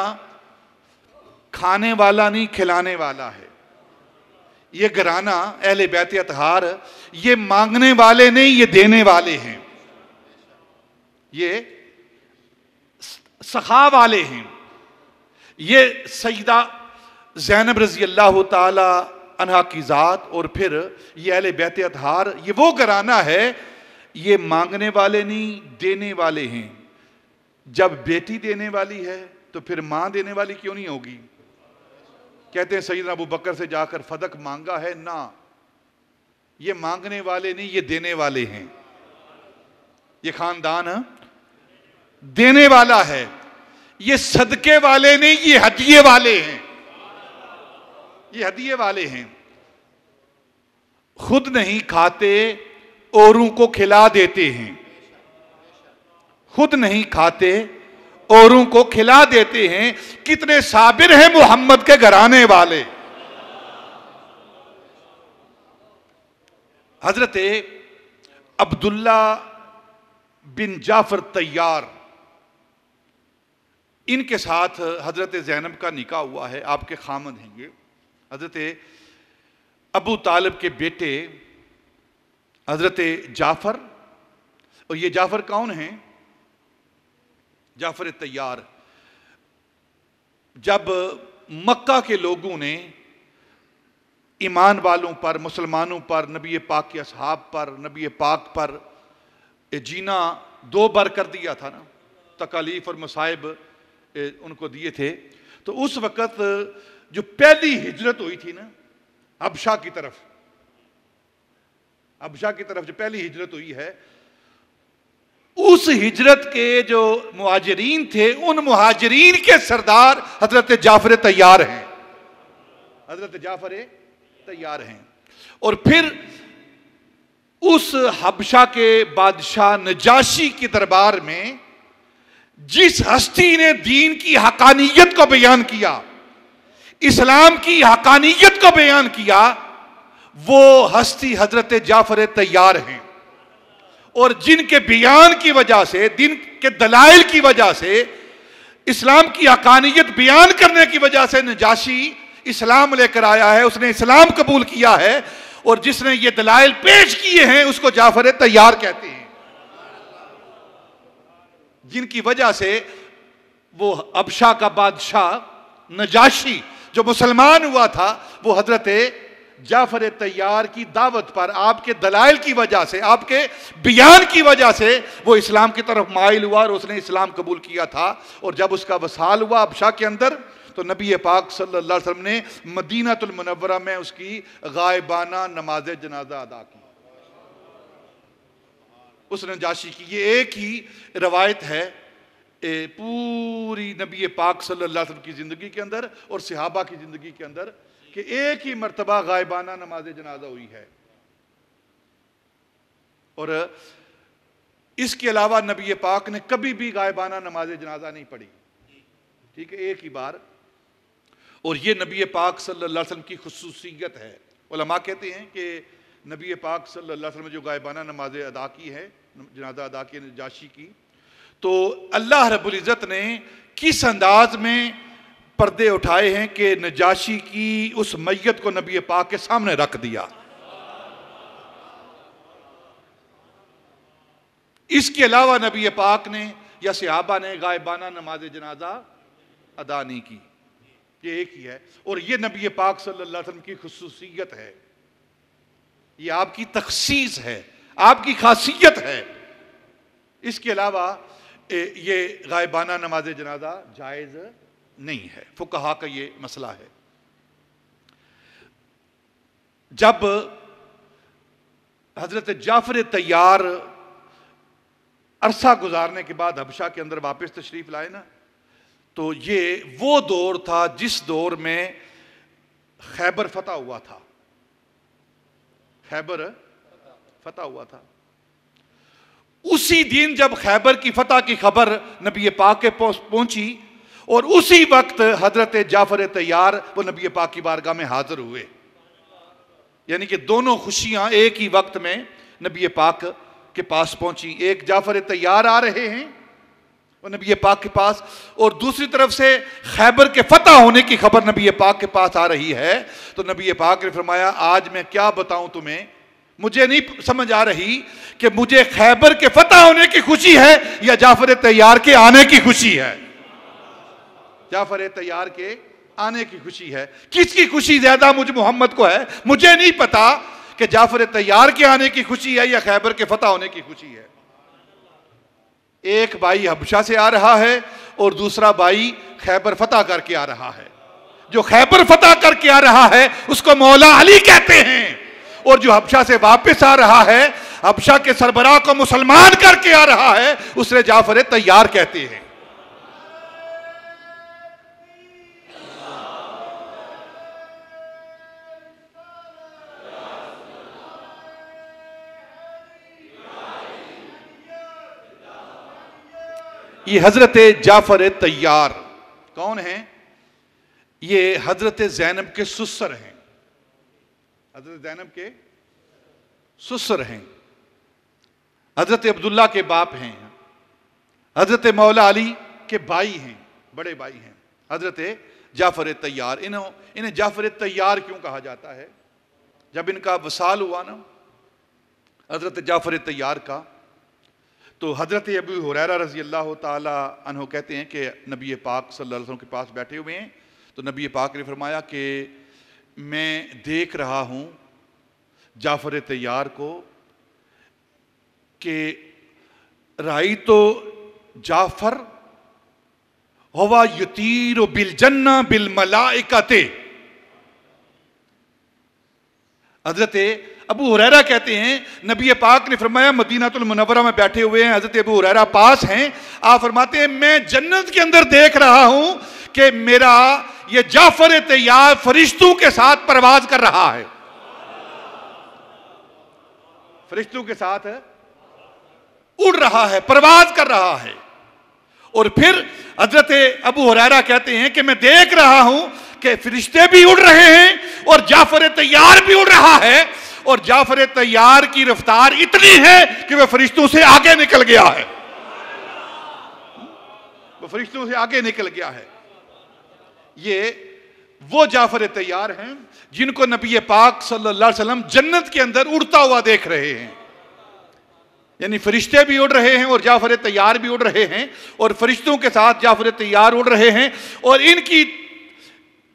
S1: खाने वाला नहीं, खिलाने वाला है। ये घराना अहले बैत अतहार, ये मांगने वाले नहीं, ये देने वाले हैं, ये सखा वाले हैं। ये सईदा ज़ैनब रज़ी अल्लाह ताला अन्हा की ज़ात और फिर ये अहले बैत अतहार, ये वो घराना है, ये मांगने वाले नहीं, देने वाले हैं। जब बेटी देने वाली है तो फिर मां देने वाली क्यों नहीं होगी। कहते हैं सईदना अबू बकर से जाकर फदक मांगा है ना, ये मांगने वाले नहीं, ये देने वाले हैं। ये खानदान देने वाला है, ये सदके वाले नहीं, ये हदिये वाले हैं, ये हदिये वाले हैं। खुद नहीं खाते, औरों को खिला देते हैं। खुद नहीं खाते, औरों को खिला देते हैं। कितने साबिर हैं मोहम्मद के घराने वाले। हजरत अब्दुल्ला बिन जाफर तैयार, इनके साथ हजरत ज़ैनब का निकाह हुआ है, आपके खामद हैं ये हजरत अबू तालिब के बेटे हजरत जाफर। और ये जाफर कौन हैं? जाफर तैयार। जब मक्का के लोगों ने ईमान वालों पर, मुसलमानों पर, नबी पाक के असहाब पर, नबी पाक पर जीना दो बार कर दिया था ना, तकालीफ और मसाइब उनको दिए थे, तो उस वक़्त जो पहली हिजरत हुई थी ना हबशा की तरफ, हबशा की तरफ जो पहली हिजरत हुई है, उस हिजरत के जो मुहाजिरीन थे, उन मुहाजिरीन के सरदार हजरत जाफर तैयार हैं। हजरत जाफर तैयार हैं। और फिर उस हबशा के बादशाह नजाशी के दरबार में जिस हस्ती ने दीन की हकानियत को बयान किया, इस्लाम की हकानियत को बयान किया, वो हस्ती हजरत जाफर तैयार हैं। और जिनके बयान की वजह से, दिन के दलाइल की वजह से, इस्लाम की हकानियत बयान करने की वजह से नजाशी इस्लाम लेकर आया है, उसने इस्लाम कबूल किया है। और जिसने ये दलाइल पेश किए हैं उसको जाफर तैयार कहते हैं, जिनकी वजह से वो हबशा का बादशाह नजाशी जो मुसलमान हुआ था, वो हजरत जाफर तैयार की दावत पर, आपके दलाइल की वजह से, आपके बयान की वजह से वो इस्लाम की तरफ माइल हुआ और उसने इस्लाम कबूल किया था। और जब उसका वसाल हुआ हबशा के अंदर, तो नबी पाक सल्लल्लाहु अलैहि वसल्लम ने मदीनातुल मुनव्वरा में उसकी गायबाना नमाज जनाजा अदा की, उस नजाशी की। ये एक ही रवायत है पूरी नबी पाक सल्लल्लाहु अलैहि वसल्लम की ज़िंदगी के अंदर और सहाबा की ज़िंदगी के अंदर कि एक ही मर्तबा गायबाना नमाज जनाजा हुई है। और इसके अलावा नबी पाक ने कभी भी गायबाना नमाज जनाजा नहीं पढ़ी, ठीक है, एक ही बार। और ये नबी पाक सल्लल्लाहु अलैहि वसल्लम की खुसूसियत है। उलमा कहते हैं कि नबी पाक सल्लल्लाहु अलैहि वसल्लम ने जो गायबाना नमाज अदा की है, जनाजा अदा की नजाशी की, तो अल्लाह रब्बुल इज़्ज़त ने किस अंदाज में पर्दे उठाए हैं कि नजाशी की उस मैयत को नबी पाक के सामने रख दिया। इसके अलावा नबी पाक ने या सहाबा ने गायबाना नमाज जनाजा अदा नहीं की। ये एक ही है और ये नबी पाक सल्लल्लाहु अलैहि वसल्लम की खुसूसियत है, ये आपकी तखसीस है, आपकी खासियत है। इसके अलावा ये गायबाना नमाज जनाजा जायज़ नहीं है। फुकहा का ये मसला है। जब हजरत जाफर तैयार अरसा गुजारने के बाद हबशा के अंदर वापस तशरीफ लाए ना, तो ये वो दौर था जिस दौर में खैबर फतह हुआ था। खैबर फतह हुआ था। उसी दिन जब खैबर की फतह की खबर नबी पाक के पहुंची और उसी वक्त हजरत जाफर तैयार वो नबी पाक की बारगाह में हाजिर हुए। यानी कि दोनों खुशियां एक ही वक्त में नबी पाक के पास पहुंची। एक जाफर तैयार आ रहे हैं वो नबी पाक के पास, और दूसरी तरफ से खैबर के फतह होने की खबर नबी पाक के पास आ रही है। तो नबी पाक ने फरमाया, आज मैं क्या बताऊं तुम्हें, मुझे नहीं समझ आ रही कि मुझे खैबर के फतह होने की खुशी है या जाफर तैयार के आने की खुशी है। जाफर तैयार के आने की खुशी है। किसकी खुशी ज्यादा मुझे मोहम्मद को है, मुझे नहीं पता कि जाफर तैयार के आने की खुशी है या खैबर के फतह होने की खुशी है। एक भाई हबशा से आ रहा है और दूसरा भाई खैबर फतह करके आ रहा है। जो खैबर फतह करके आ रहा है उसको मौला अली कहते हैं, और जो हबशा से वापस आ रहा है, हबशा के सरबराह को मुसलमान करके आ रहा है, उसे जाफर तैयार कहते हैं। ये हजरत जाफर तैयार कौन है? ये हजरत ज़ैनब के सुसर हैं। हजरत ज़ैनब के सुसर हैं। हजरत अब्दुल्ला के बाप हैं। हजरत मौला अली के भाई हैं, बड़े भाई हैं हजरत जाफर तैयार। इन्हें जाफर तैयार क्यों कहा जाता है? जब इनका वसाल हुआ ना हजरत जाफर तैयार का, तो हजरत अबू हुरैरा रज़ी अल्लाह ताला अन्हु कहते हैं कि नबी पाक सल्लल्लाहु अलैहि वसल्लम के पास बैठे हुए हैं, तो नबी पाक ने फरमाया कि मैं देख रहा हूँ जाफर तैयार को कि राई तो जाफर हवा युतीर बिल जन्ना बिल मलाइकते। हजरत अबू हुरैरा कहते हैं नबी पाक ने फरमाया मदीनातुल मुनव्वरा में बैठे हुए हैं, हजरत अबू हुरैरा पास हैं। आप फरमाते हैं मैं जन्नत के अंदर देख रहा हूं कि मेरा ये जाफर तैयार फरिश्तों के साथ परवाज कर रहा है। फरिश्तों के साथ उड़ रहा है, परवाज कर रहा है। और फिर हजरत अबू हुरैरा कहते हैं कि मैं देख रहा हूं कि फरिश्ते भी उड़ रहे हैं और जाफर तैयार भी उड़ रहा है, और जाफर तैयार की रफ्तार इतनी है कि वह फरिश्तों से आगे निकल गया है। वो फरिश्तों से आगे निकल गया है। ये वो जाफर तैयार हैं जिनको नबी पाक सल्लल्लाहु अलैहि वसल्लम जन्नत के अंदर उड़ता हुआ देख रहे हैं। यानी फरिश्ते भी उड़ रहे हैं और जाफर तैयार भी उड़ रहे हैं, और फरिश्तों के साथ जाफर तैयार उड़ रहे हैं। और इनकी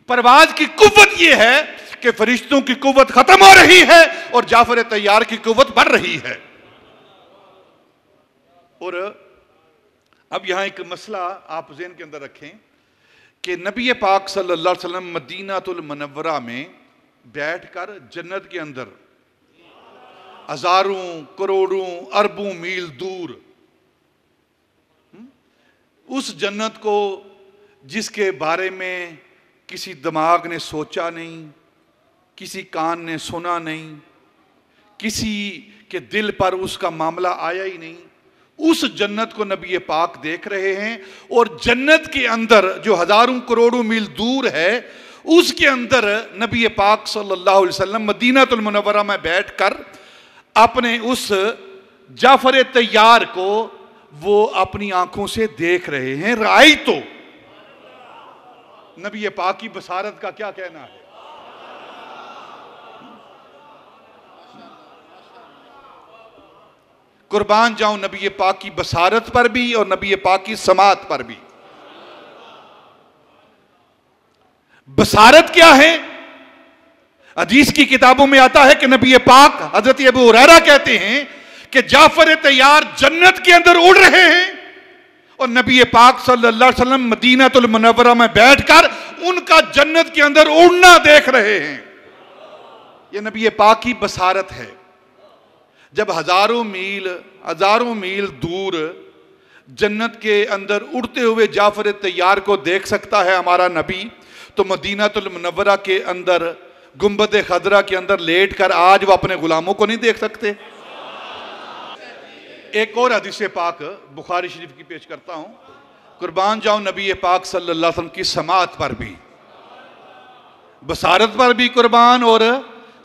S1: परवाज की कुव्वत यह है कि फरिश्तों की कुव्वत खत्म हो रही है और जाफर तैयार की कुव्वत बढ़ रही है। और अब यहां एक मसला आप ज़हन के अंदर रखें कि नबी पाक सल्लल्लाहु अलैहि वसल्लम मदीनातुल मुनव्वरा में बैठकर जन्नत के अंदर हजारों करोड़ों अरबों मील दूर उस जन्नत को जिसके बारे में किसी दिमाग ने सोचा नहीं, किसी कान ने सुना नहीं, किसी के दिल पर उसका मामला आया ही नहीं, उस जन्नत को नबी पाक देख रहे हैं। और जन्नत के अंदर जो हजारों करोड़ों मील दूर है उसके अंदर नबी पाक सल्लल्लाहु अलैहि वसल्लम मदीनातुल मुनव्वरा में बैठकर अपने उस जाफर तैयार को वो अपनी आंखों से देख रहे हैं। राई तो नबी पाक की बसारत का क्या कहना है। कुर्बान जाऊं नबी पाक की बसारत पर भी और नबी पाक की समात पर भी। बसारत क्या है? हदीस की किताबों में आता है कि नबी पाक हजरत अबू हुरैरा कहते हैं कि जाफर तैयार जन्नत के अंदर उड़ रहे हैं और नबी पाक सल्लल्लाहु अलैहि वसल्लम मदीनातुल मुनव्वरा में बैठकर उनका जन्नत के अंदर उड़ना देख रहे हैं। यह नबी पाक की बसारत है। जब हजारों मील दूर जन्नत के अंदर उड़ते हुए जाफर तैयार को देख सकता है हमारा नबी, तो मदीनातुल मुनव्वरा के अंदर गुंबद खदरा के अंदर लेट कर आज वो अपने गुलामों को नहीं देख सकते। एक और हदीस पाक बुखारी शरीफ की पेश करता हूं। कुर्बान जाऊं नबी पाक सल्लल्लाहु अलैहि वसल्लम की समात पर भी, बसारत पर भी कुर्बान और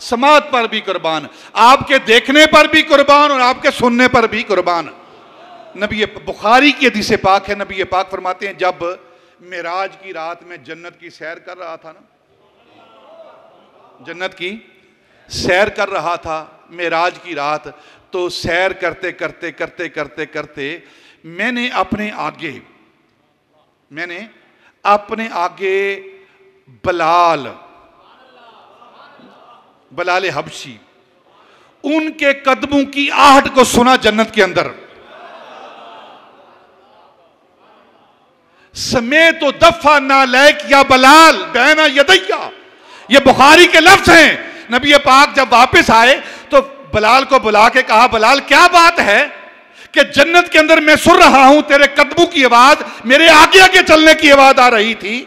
S1: समात पर भी कुर्बान, आपके देखने पर भी कुर्बान और आपके सुनने पर भी कुर्बान। नबी बुखारी की हदीस पाक है, नबी पाक फरमाते हैं जब मेराज की रात में जन्नत की सैर कर रहा था ना, जन्नत की सैर कर रहा था मेराज की रात, तो सैर करते करते करते करते करते मैंने अपने आगे बलाल हबशी उनके कदमों की आहट को सुना जन्नत के अंदर। समय तो दफा ना लैक या बलाल बहना यदैया, ये बुखारी के लफ्ज हैं। नबी पाक जब वापस आए तो बलाल को बुला के कहा, बलाल क्या बात है कि जन्नत के अंदर मैं सुन रहा हूं तेरे कदमों की आवाज, मेरे आगे आगे चलने की आवाज आ रही थी।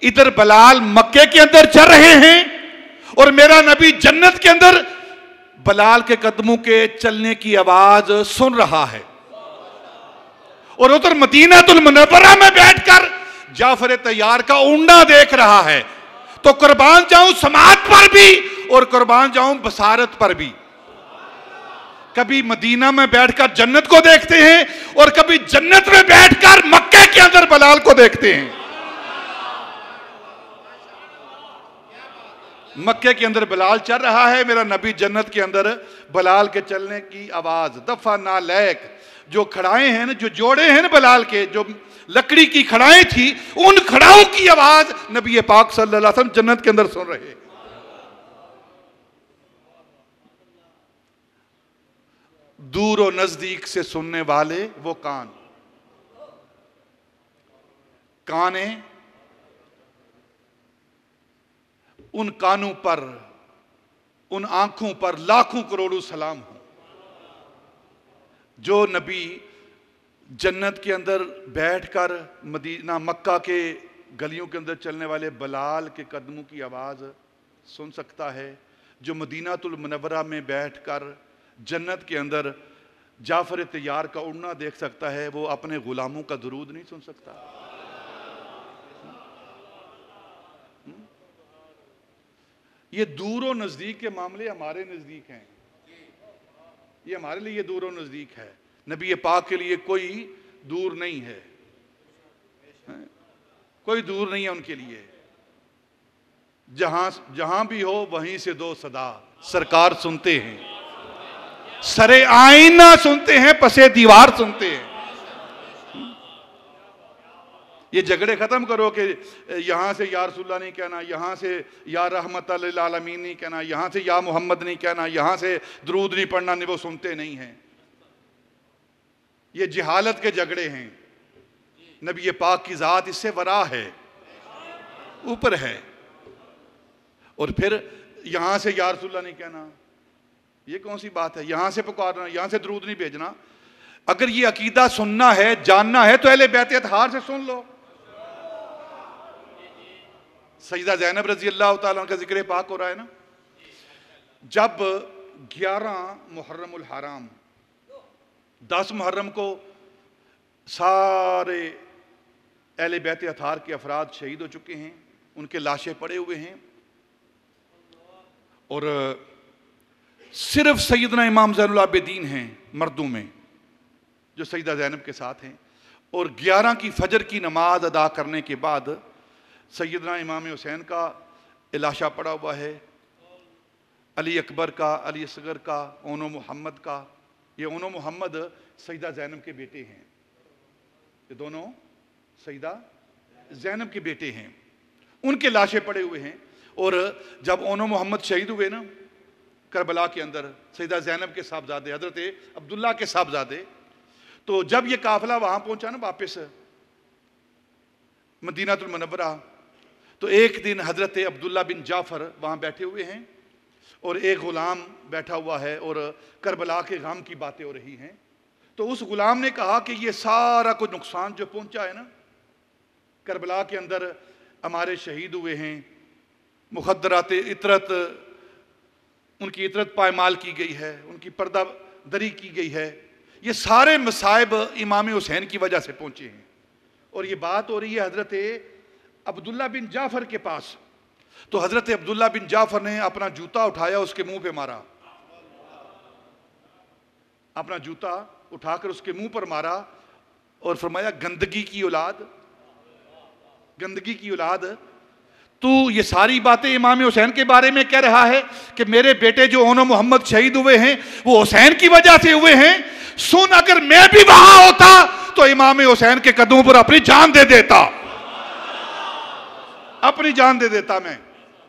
S1: इधर बलाल मक्के के अंदर चल रहे हैं और मेरा नबी जन्नत के अंदर बलाल के कदमों के चलने की आवाज सुन रहा है। और उधर मदीनातुल मुनव्वरा में बैठकर जाफर तैयार का उड़ना देख रहा है। तो कुर्बान जाऊं समात पर भी और कुर्बान जाऊं बसारत पर भी। कभी मदीना में बैठकर जन्नत को देखते हैं और कभी जन्नत में बैठकर मक्के के अंदर बलाल को देखते हैं। मक्के के अंदर बलाल चल रहा है, मेरा नबी जन्नत के अंदर बलाल के चलने की आवाज। दफा ना लैक, जो खड़ाएं हैं ना, जो जोड़े हैं ना बलाल के, जो लकड़ी की खड़ाएं थी, उन खड़ाओं की आवाज नबी पाक सल्लल्लाहु अलैहि वसल्लम जन्नत के अंदर सुन रहे। दूर और नजदीक से सुनने वाले वो काने, उन कानों पर, उन आंखों पर लाखों करोड़ों सलाम हो जो नबी जन्नत के अंदर बैठकर मदीना मक्का के गलियों के अंदर चलने वाले बलाल के कदमों की आवाज़ सुन सकता है, जो मदीनातुल मुनव्वरा में बैठकर जन्नत के अंदर जाफर तैयार का उड़ना देख सकता है, वो अपने गुलामों का दुरूद नहीं सुन सकता। ये दूर और नज़दीक के मामले हमारे नज़दीक हैं, ये हमारे लिए दूर और नज़दीक है, नबी पाक के लिए कोई दूर नहीं है, कोई दूर नहीं है उनके लिए। जहां भी हो वहीं से दो सदा सरकार सुनते हैं, सरे आईना सुनते हैं, पसे दीवार सुनते हैं। ये झगड़े खत्म करो कि यहां से या रसूलुल्लाह नहीं कहना, यहां से या रहमतल लिल आलमीन नहीं कहना, यहां से या मोहम्मद नहीं कहना, यहां से दरूद नहीं पढ़ना, नहीं, वो सुनते नहीं हैं। ये जिहालत के झगड़े हैं। नबी पाक की जात इससे वरा है, ऊपर है। और फिर यहां से या रसूलुल्लाह नहीं कहना, ये कौन सी बात है? यहां से पुकारना, यहां से दरूद नहीं भेजना। अगर ये अकीदा सुनना है, जानना है, तो अहले बैत अतहार से सुन लो। सईदा ज़ैनब रजी अल्लाह तआला का जिक्र पाक हो रहा है ना, जब 11 मुहर्रमुल हराम, 10 मुहर्रम को सारे अहले बैत अतहार के अफराद शहीद हो चुके हैं, उनके लाशें पड़े हुए हैं और सिर्फ सैयदना इमाम ज़ैनुल आबिदीन हैं मर्दों में जो सैयदा ज़ैनब के साथ हैं। और 11 की फजर की नमाज अदा करने के बाद सैयदना इमाम हुसैन का लाशा पड़ा हुआ है, अली अकबर का, अली असगर का, ओनो मोहम्मद का। ये ओनो मोहम्मद सैयदा ज़ैनब के बेटे हैं, ये दोनों सैयदा ज़ैनब के बेटे हैं, उनके लाशें पड़े हुए हैं। और जब ओनो मोहम्मद शहीद हुए ना करबला के अंदर, सैयदा ज़ैनब के साहबजादे हज़रत अब्दुल्ला के साहबजादे, तो जब ये काफिला वहाँ पहुँचा ना वापस मदीनातुल मुनव्वरा, तो एक दिन हज़रत अब्दुल्ला बिन जाफ़र वहाँ बैठे हुए हैं और एक ग़ुलाम बैठा हुआ है और करबला के गम की बातें हो रही हैं। तो उस ग़ुलाम ने कहा कि ये सारा कुछ नुकसान जो पहुँचा है ना करबला के अंदर, हमारे शहीद हुए हैं, मुखद्दरात इतरत, उनकी इतरत पायमाल की गई है, उनकी पर्दा दरी की गई है, ये सारे मसाइब इमाम हुसैन की वजह से पहुँचे हैं। और ये बात हो रही है हज़रत अब्दुल्ला बिन जाफ़र के पास। तो हज़रत अब्दुल्ला बिन जाफ़र ने अपना जूता उठाया, उसके मुंह पे मारा, अपना जूता उठाकर उसके मुंह पर मारा और फरमाया, गंदगी की औलाद, गंदगी की औलाद, तू ये सारी बातें इमाम हुसैन के बारे में कह रहा है कि मेरे बेटे जो ओनो मोहम्मद शहीद हुए हैं वो हुसैन की वजह से हुए हैं। सुन, अगर मैं भी वहां होता तो इमाम हुसैन के कदमों पर अपनी जान दे देता, अपनी जान दे देता मैं,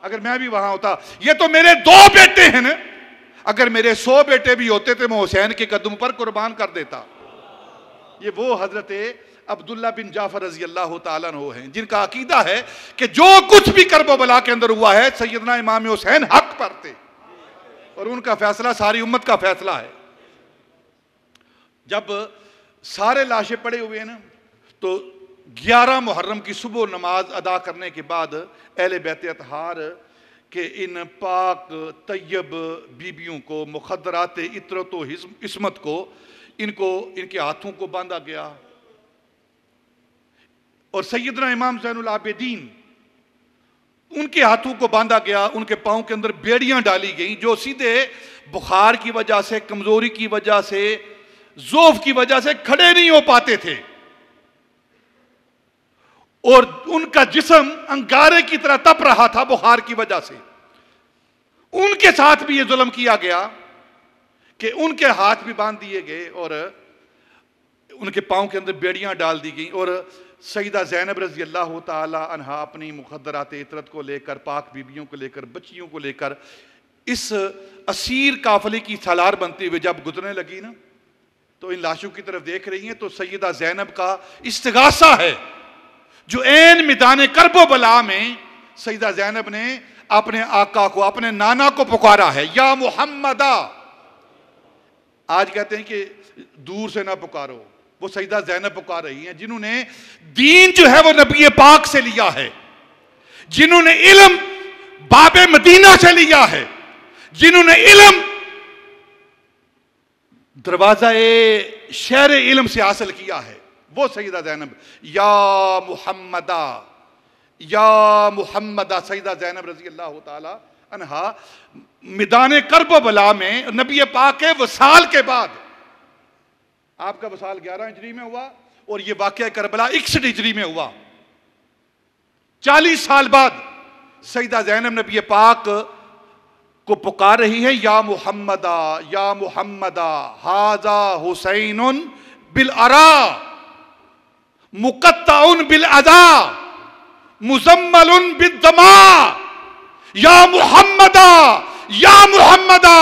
S1: अगर मैं भी वहां होता। ये तो मेरे 2 बेटे हैं ना, अगर मेरे 100 बेटे भी होते थे मैं हुसैन के कदम पर कुर्बान कर देता। ये वो हज़रत अब्दुल्ला बिन जाफ़र रज़ी अल्लाह तआला अन्हु हैं जिनका अकीदा है कि जो कुछ भी करबला के अंदर हुआ है सैयदना इमाम हुसैन हक पर थे और उनका फैसला सारी उम्मत का फैसला है। जब सारे लाशें पड़े हुए हैं ना, तो 11 मुहर्रम की सुबह नमाज अदा करने के बाद अहले बैत अतहार के इन पाक तैयब बीबियों को, मुखद्दरात इतरत व इस्मत को, इनको इनके हाथों को बांधा गया और सैयदना इमाम ज़ैनुल आबिदीन उनके हाथों को बांधा गया, उनके पाँव के अंदर बेड़ियां डाली गई जो सीधे बुखार की वजह से, कमजोरी की वजह से, ज़ौफ़ की वजह से खड़े नहीं हो पाते थे और उनका जिस्म अंगारे की तरह तप रहा था बुखार की वजह से। उनके साथ भी ये जुल्म किया गया कि उनके हाथ भी बांध दिए गए और उनके पाँव के अंदर बेड़ियां डाल दी गई। और सैयदा ज़ैनब रज़ी अल्लाह तआला अन्हा अपनी मुखद्दरात इतरत को लेकर, पाक बीबियों को लेकर, बच्चियों को लेकर इस असीर काफिले की सालार बनते हुए जब गुजरने लगी ना, तो इन लाशों की तरफ देख रही हैं तो सैयदा ज़ैनब का इस्तिगासा है जो ऐन मैदान करबो बला में सैयदा ज़ैनब ने अपने आका को, अपने नाना को पुकारा है, या मुहम्मदा। आज कहते हैं कि दूर से ना पुकारो, वो सैयदा ज़ैनब पुकार रही हैं जिन्होंने दीन जो है वो नबी पाक से लिया है, जिन्होंने इल्म बाबे मदीना से लिया है, जिन्होंने इल्म दरवाजा शहर इल्म से हासिल किया है, वो सैयदा ज़ैनब। या मुहम्मदा, या मुहम्मदा, सैयदा ज़ैनब रज़ी अल्लाह तआला अन्हा मैदान करबला में नबी पाक के वसाल के बाद, आपका वसाल 11 हिजरी में हुआ और ये वाक़या करबला 61 हिजरी में हुआ। 40 साल बाद सैयदा ज़ैनब नबी पाक को पुकार रही है, या मुहम्मदा, या मुहम्मदा, हाजा हुसैनुन बिल अरा मुकत्ताउन बिल अदा मुजम्मलुन बिद्दमा, या मुहम्मदा, या मुहम्मदा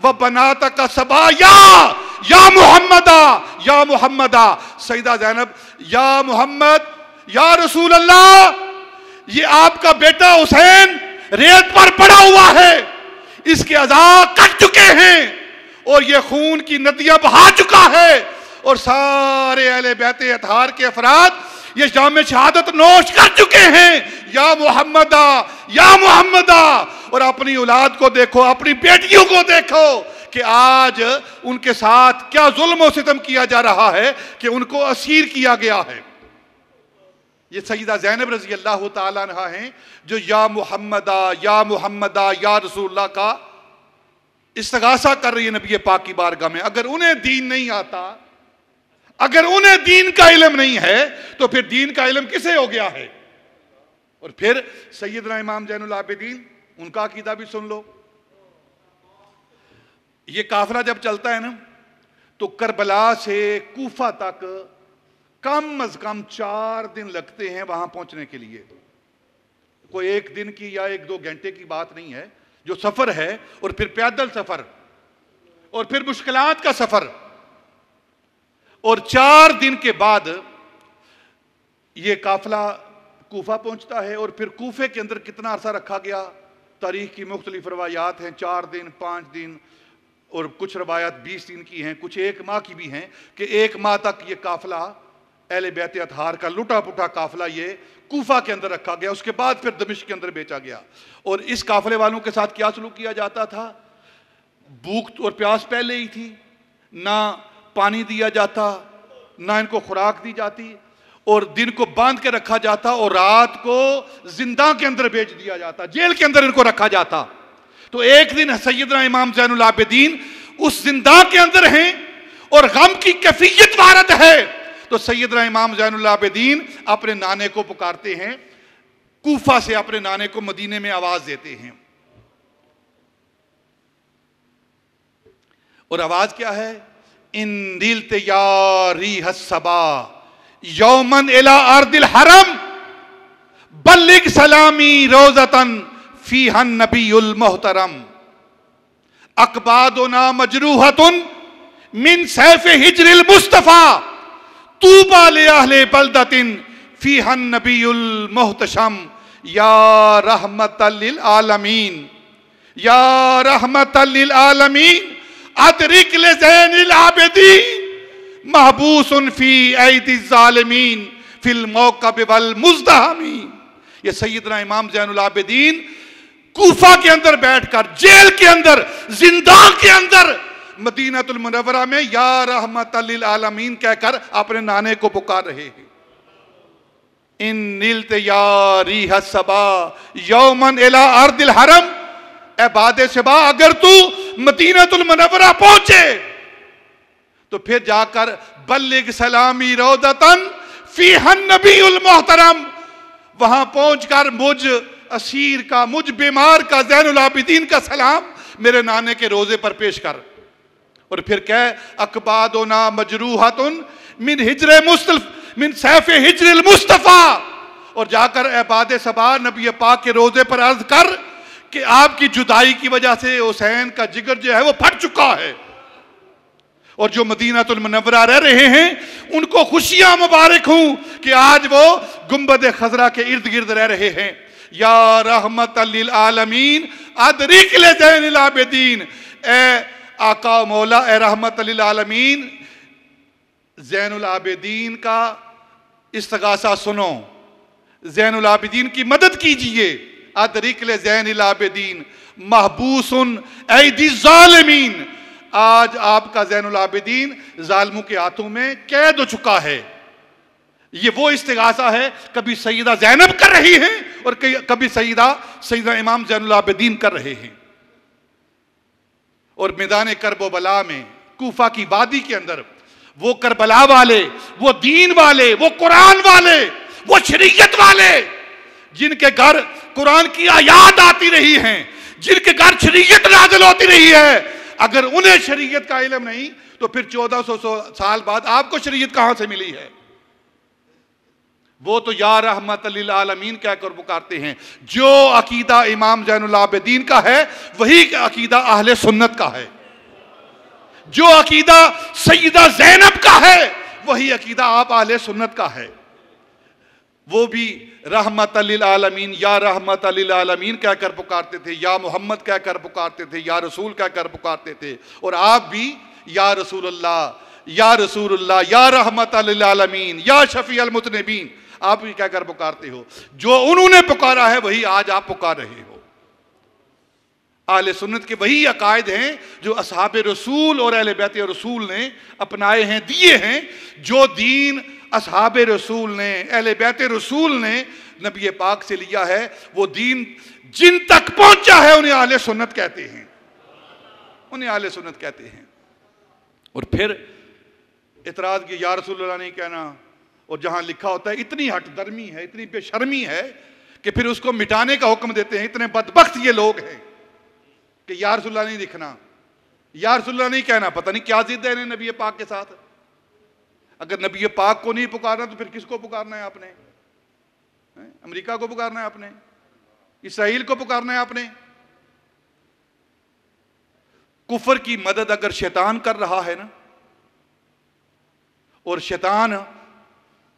S1: व बनाता का सबा, या मुहम्मदा, या मुहम्मदा। सैयदा ज़ैनब, या मोहम्मद, या रसूल अल्लाह, ये आपका बेटा हुसैन रेत पर पड़ा हुआ है, इसके अज़ा कट चुके हैं और ये खून की नदियां बहा चुका है और सारे अहले बैत अतहार के अफराद ये जाम शहादत नोश कर चुके हैं। या मुहम्मदा, या मुहम्मदा। और अपनी औलाद को देखो, अपनी बेटियों को देखो कि आज उनके साथ क्या जुल्म और सितम किया जा रहा है कि उनको असीर किया गया है। ये सईदा ज़ैनब रज़ी अल्लाह ताला अन्हा हैं जो या मुहम्मदा या रसूलुल्लाह का इस्तिगासा कर रही है नबी पाक की बारगाह में। अगर उन्हें दीन नहीं आता, अगर उन्हें दीन का इल्म नहीं है, तो फिर दीन का इल्म किसे हो गया है। और फिर सैयदना इमाम ज़ैनुल आबिदीन, उनका अकीदा भी सुन लो। ये काफिला जब चलता है ना, तो करबला से कूफा तक कम अज कम 4 दिन लगते हैं वहां पहुंचने के लिए। कोई एक दिन की या 1-2 घंटे की बात नहीं है। जो सफर है, और फिर पैदल सफर, और फिर मुश्किलात का सफर, और 4 दिन के बाद ये काफिला कूफा पहुंचता है। और फिर कूफे के अंदर कितना अरसा रखा गया, तारीख की मुख्तलिफ रवायात हैं, 4 दिन, 5 दिन, और कुछ रवायात 20 दिन की हैं, कुछ 1 माह की भी हैं कि 1 माह तक ये काफिला अहले बैत अतहार का लुटा पुटा काफिला ये कूफा के अंदर रखा गया। उसके बाद फिर दमिश्क के अंदर बेचा गया। और इस काफिले वालों के साथ क्या सलूक किया जाता था, भूख और प्यास पहले ही थी, ना पानी दिया जाता, ना इनको खुराक दी जाती, और दिन को बांध के रखा जाता, और रात को जिंदा के अंदर भेज दिया जाता, जेल के अंदर इनको रखा जाता। तो एक दिन सैयदना इमाम ज़ैनुल आबिदीन उस जिंदा के अंदर हैं और गम की कैफियत वारद है, तो सैयदना इमाम ज़ैनुल आबिदीन अपने नाने को पुकारते हैं, कूफा से अपने नाने को मदीने में आवाज देते हैं। और आवाज क्या है, इन दिल तैयारी हसबा यौमन इला अर्दिल हरम बल्लिग सलामी रोजतन फीहन नबीउल मोहतरम अकबादुना मजरूहतुन मिन सैफ हिज्रिल मुस्तफा तूबा ले अहले बलदतिन फीहन नबीउल मोहतशम या रहमतल लिल आलमीन, या रहमतल लिल आलमीन अदरिक ले ज़ैनिल आबिदीन महबूसुन फी ऐदी ज़ालिमीन फिल मौक़ब वल मुज़दहमीन। ये सैयदना इमाम ज़ैनुल आबिदीन कूफा के अंदर बैठकर, जेल के अंदर, जिंदा के अंदर, मदीनतुल मुनव्वरा में या रहमतल लिल आलमीन कहकर अपने नाने को पुकार रहे हैं। इन नील तैयारी हसबा यौमन इला अर्दिल हरम, ए बादे शबा अगर तू मदीनतुल मुनव्वरा पहुंचे तो फिर जाकर बल्लिग सलामी रोदतन फीहन नबीउल मोहतरम, वहां पहुंचकर मुझ असीर का, मुझ बीमार का, ज़ैनुल आबिदीन का सलाम मेरे नाने के रोजे पर पेश कर। और फिर कह अकबादुना मजरूहतुन मिन हिज्रे मुस्तफ मिन सैफे हिज्रिल मुस्तफा, और जाकर एबाद सबा नबी पाक के रोजे पर अर्ज कर कि आपकी जुदाई की वजह से हुसैन का जिगर जो है वो फट चुका है, और जो मदीनातुल मुनव्वरा रह रहे हैं उनको खुशियां मुबारक हूं कि आज वो गुंबद खजरा के इर्द गिर्द रह रहे हैं। या रहमतल लिल आलमीन अदरिक ले ज़ैनिल आबिदीन, ए आका मौला, ए रहमतल लिल आलमीन, ज़ैनुल आबिदीन का इस्तिगासा सुनो, ज़ैनुल आबिदीन की मदद कीजिए। अदरिक ले ज़ैनिल आबिदीन महबूसुन ऐदी ज़ालिमीन, आज आपका ज़ैनुल आबिदीन जालिमों के हाथों में कैद हो चुका है। ये वो इस्तिगासा है कभी सईदा ज़ैनब कर रही हैं और कभी सईदा इमाम ज़ैनुल आबिदीन कर रहे हैं। और मैदान करबला में, कूफा की वादी के अंदर, वो करबला वाले, वो दीन वाले, वो कुरान वाले, वो शरीयत वाले, जिनके घर कुरान की आयात आती रही हैं, जिनके घर शरीयत नाज़िल होती रही है, अगर उन्हें शरीयत का इल्म नहीं तो फिर 1400 साल बाद आपको शरीयत कहां से मिली है। वो तो या रहमतल लिल आलमीन कहकर पुकारते हैं। जो अकीदा इमाम ज़ैनुल आबिदीन का है वही अकीदा अहले सुन्नत का है, जो अकीदा सईदा ज़ैनब का है वही अकीदा आप अहले सुन्नत का है। वो भी रहमतल लिल आलमीन, या रहमतल लिल आलमीन कहकर पुकारते थे, या मोहम्मद कहकर पुकारते थे, या रसूल कहकर पुकारते थे। और आप भी या रसूलुल्लाह, या रसूलुल्लाह, या रहमतल लिल आलमीन, या शफीअल मुज़निबीन आप भी कहकर पुकारते हो। जो उन्होंने पुकारा है वही आज आप पुकार रहे हो। अहले सुन्नत के वही अकायद हैं जो असहाबे रसूल और अहले बैत रसूल ने अपनाए हैं, दिए हैं। जो दीन असहाबे रसूल ने, अहले बैत रसूल ने नबी पाक से लिया है, वो दीन जिन तक पहुंचा है उन्हें आले सुन्नत कहते हैं, उन्हें आले सुन्नत कहते हैं। और फिर इतराज की या रसूलल्लाह नहीं कहना, और जहां लिखा होता है इतनी हठधर्मी है, इतनी बेशर्मी है कि फिर उसको मिटाने का हुक्म देते हैं। इतने बदबख्त ये लोग हैं कि या रसूलल्लाह नहीं लिखना, या रसूलल्लाह नहीं कहना। पता नहीं क्या जिद है इन्हें नबी पाक के साथ। अगर नबी पाक को नहीं पुकारना तो फिर किसको पुकारना है आपने? अमेरिका को पुकारना है आपने? इसराइल को पुकारना है आपने? कुफर की मदद अगर शैतान कर रहा है ना, और शैतान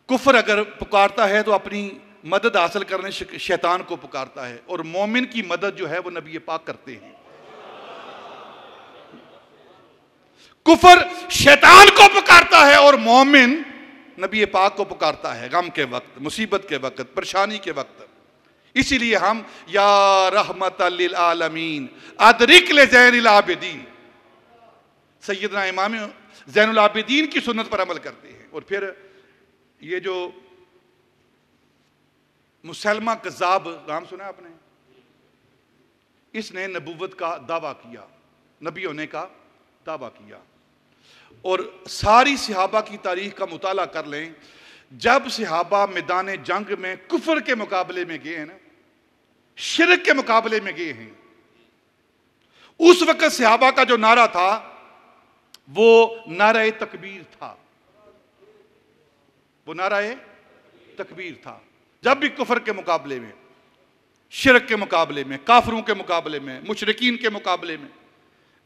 S1: कुफर अगर पुकारता है तो अपनी मदद हासिल करने शैतान को पुकारता है, और मोमिन की मदद जो है वो नबी पाक करते हैं। कुफर शैतान को पुकारता है और मोमिन नबी पाक को पुकारता है गम के वक्त, मुसीबत के वक्त, परेशानी के वक्त। इसीलिए हम या रहमतल लिल आलमीन अदरिक ले ज़ैनुल आबिदीन, सैयदना इमाम ज़ैनुल आबिदीन की सुन्नत पर अमल करते हैं। और फिर ये जो मुसलमा कज़्ज़ाब, नाम सुना आपने? इसने नबूवत का दावा किया, नबी होने का दावा किया। और सारी सहाबा की तारीख का मुताला कर लें, जब सहाबा मैदान जंग में कुफर के मुकाबले में गए हैं ना, शिरक के मुकाबले में गए हैं, उस वक्त सहाबा का जो नारा था वो नारा तकबीर था, वो नारा तकबीर था। जब भी कुफर के मुकाबले में, शिरक के मुकाबले में, काफरों के मुकाबले में, मुशरिकीन के मुकाबले में,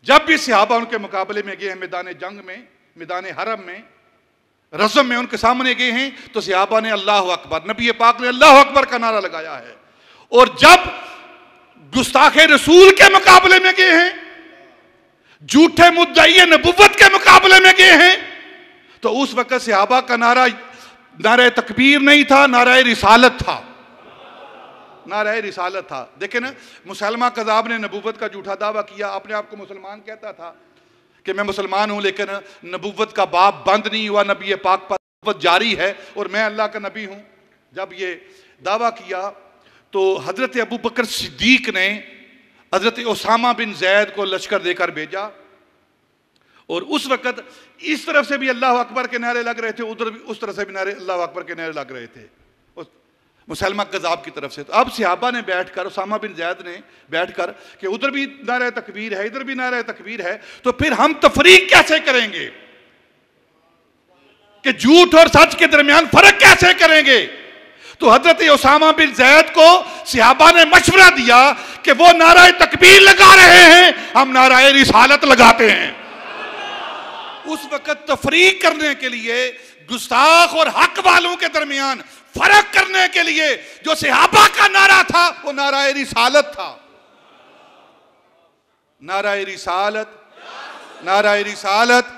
S1: जब भी सहाबा उनके मुकाबले में गए हैं, मैदान जंग में, मैदान हरम में, रज़म में उनके सामने गए हैं, तो सहाबा ने अल्लाह अकबर, नबी पाक ने अल्लाह अकबर का नारा लगाया है। और जब गुस्ताखे रसूल के मुकाबले में गए हैं, झूठे मुद्दई नबुव्वत के मुकाबले में गए हैं, तो उस वक्त सहाबा का नारा नारा तकबीर नहीं था, नारा रिसालत था, नारा रिसालत था। देखे ना, मुसलमा कज़्ज़ाब ने नबूवत का झूठा दावा किया, अपने आप को मुसलमान कहता था कि मैं मुसलमान हूं, लेकिन नबूवत का बाब बंद नहीं हुआ, नबी पाक पर नबूवत जारी है और मैं अल्लाह का नबी हूं। जब ये दावा किया तो हजरत अबू बकर सिद्दीक ने हजरत उसामा बिन जैद को लश्कर देकर भेजा, और उस वक्त इस तरफ से भी अल्लाह अकबर के नारे लग रहे थे, उधर भी उस तरफ से भी नारे अल्लाह अकबर के नारे लग रहे थे मुसलमा कज़्ज़ाब की तरफ से। तो अब सहाबा ने बैठकर, उसामा बिन ज़ैद ने बैठकर कि उधर भी नारा तकबीर है, इधर भी नारा तकबीर है, तो फिर हम तफरीक कैसे करेंगे, कि झूठ और सच के दरमियान फर्क कैसे करेंगे? तो हजरत उसामा बिन ज़ैद को सहाबा ने मशवरा दिया कि वो नारा तकबीर लगा रहे हैं, हम नारा रिसालत लगाते हैं। उस वक्त तफरीक करने के लिए, गुस्ताख और हक वालों के दरमियान फर्क करने के लिए जो सहाबा का नारा था वो नारा रिसालत था। नारा रिसालत, नारा रिसालत।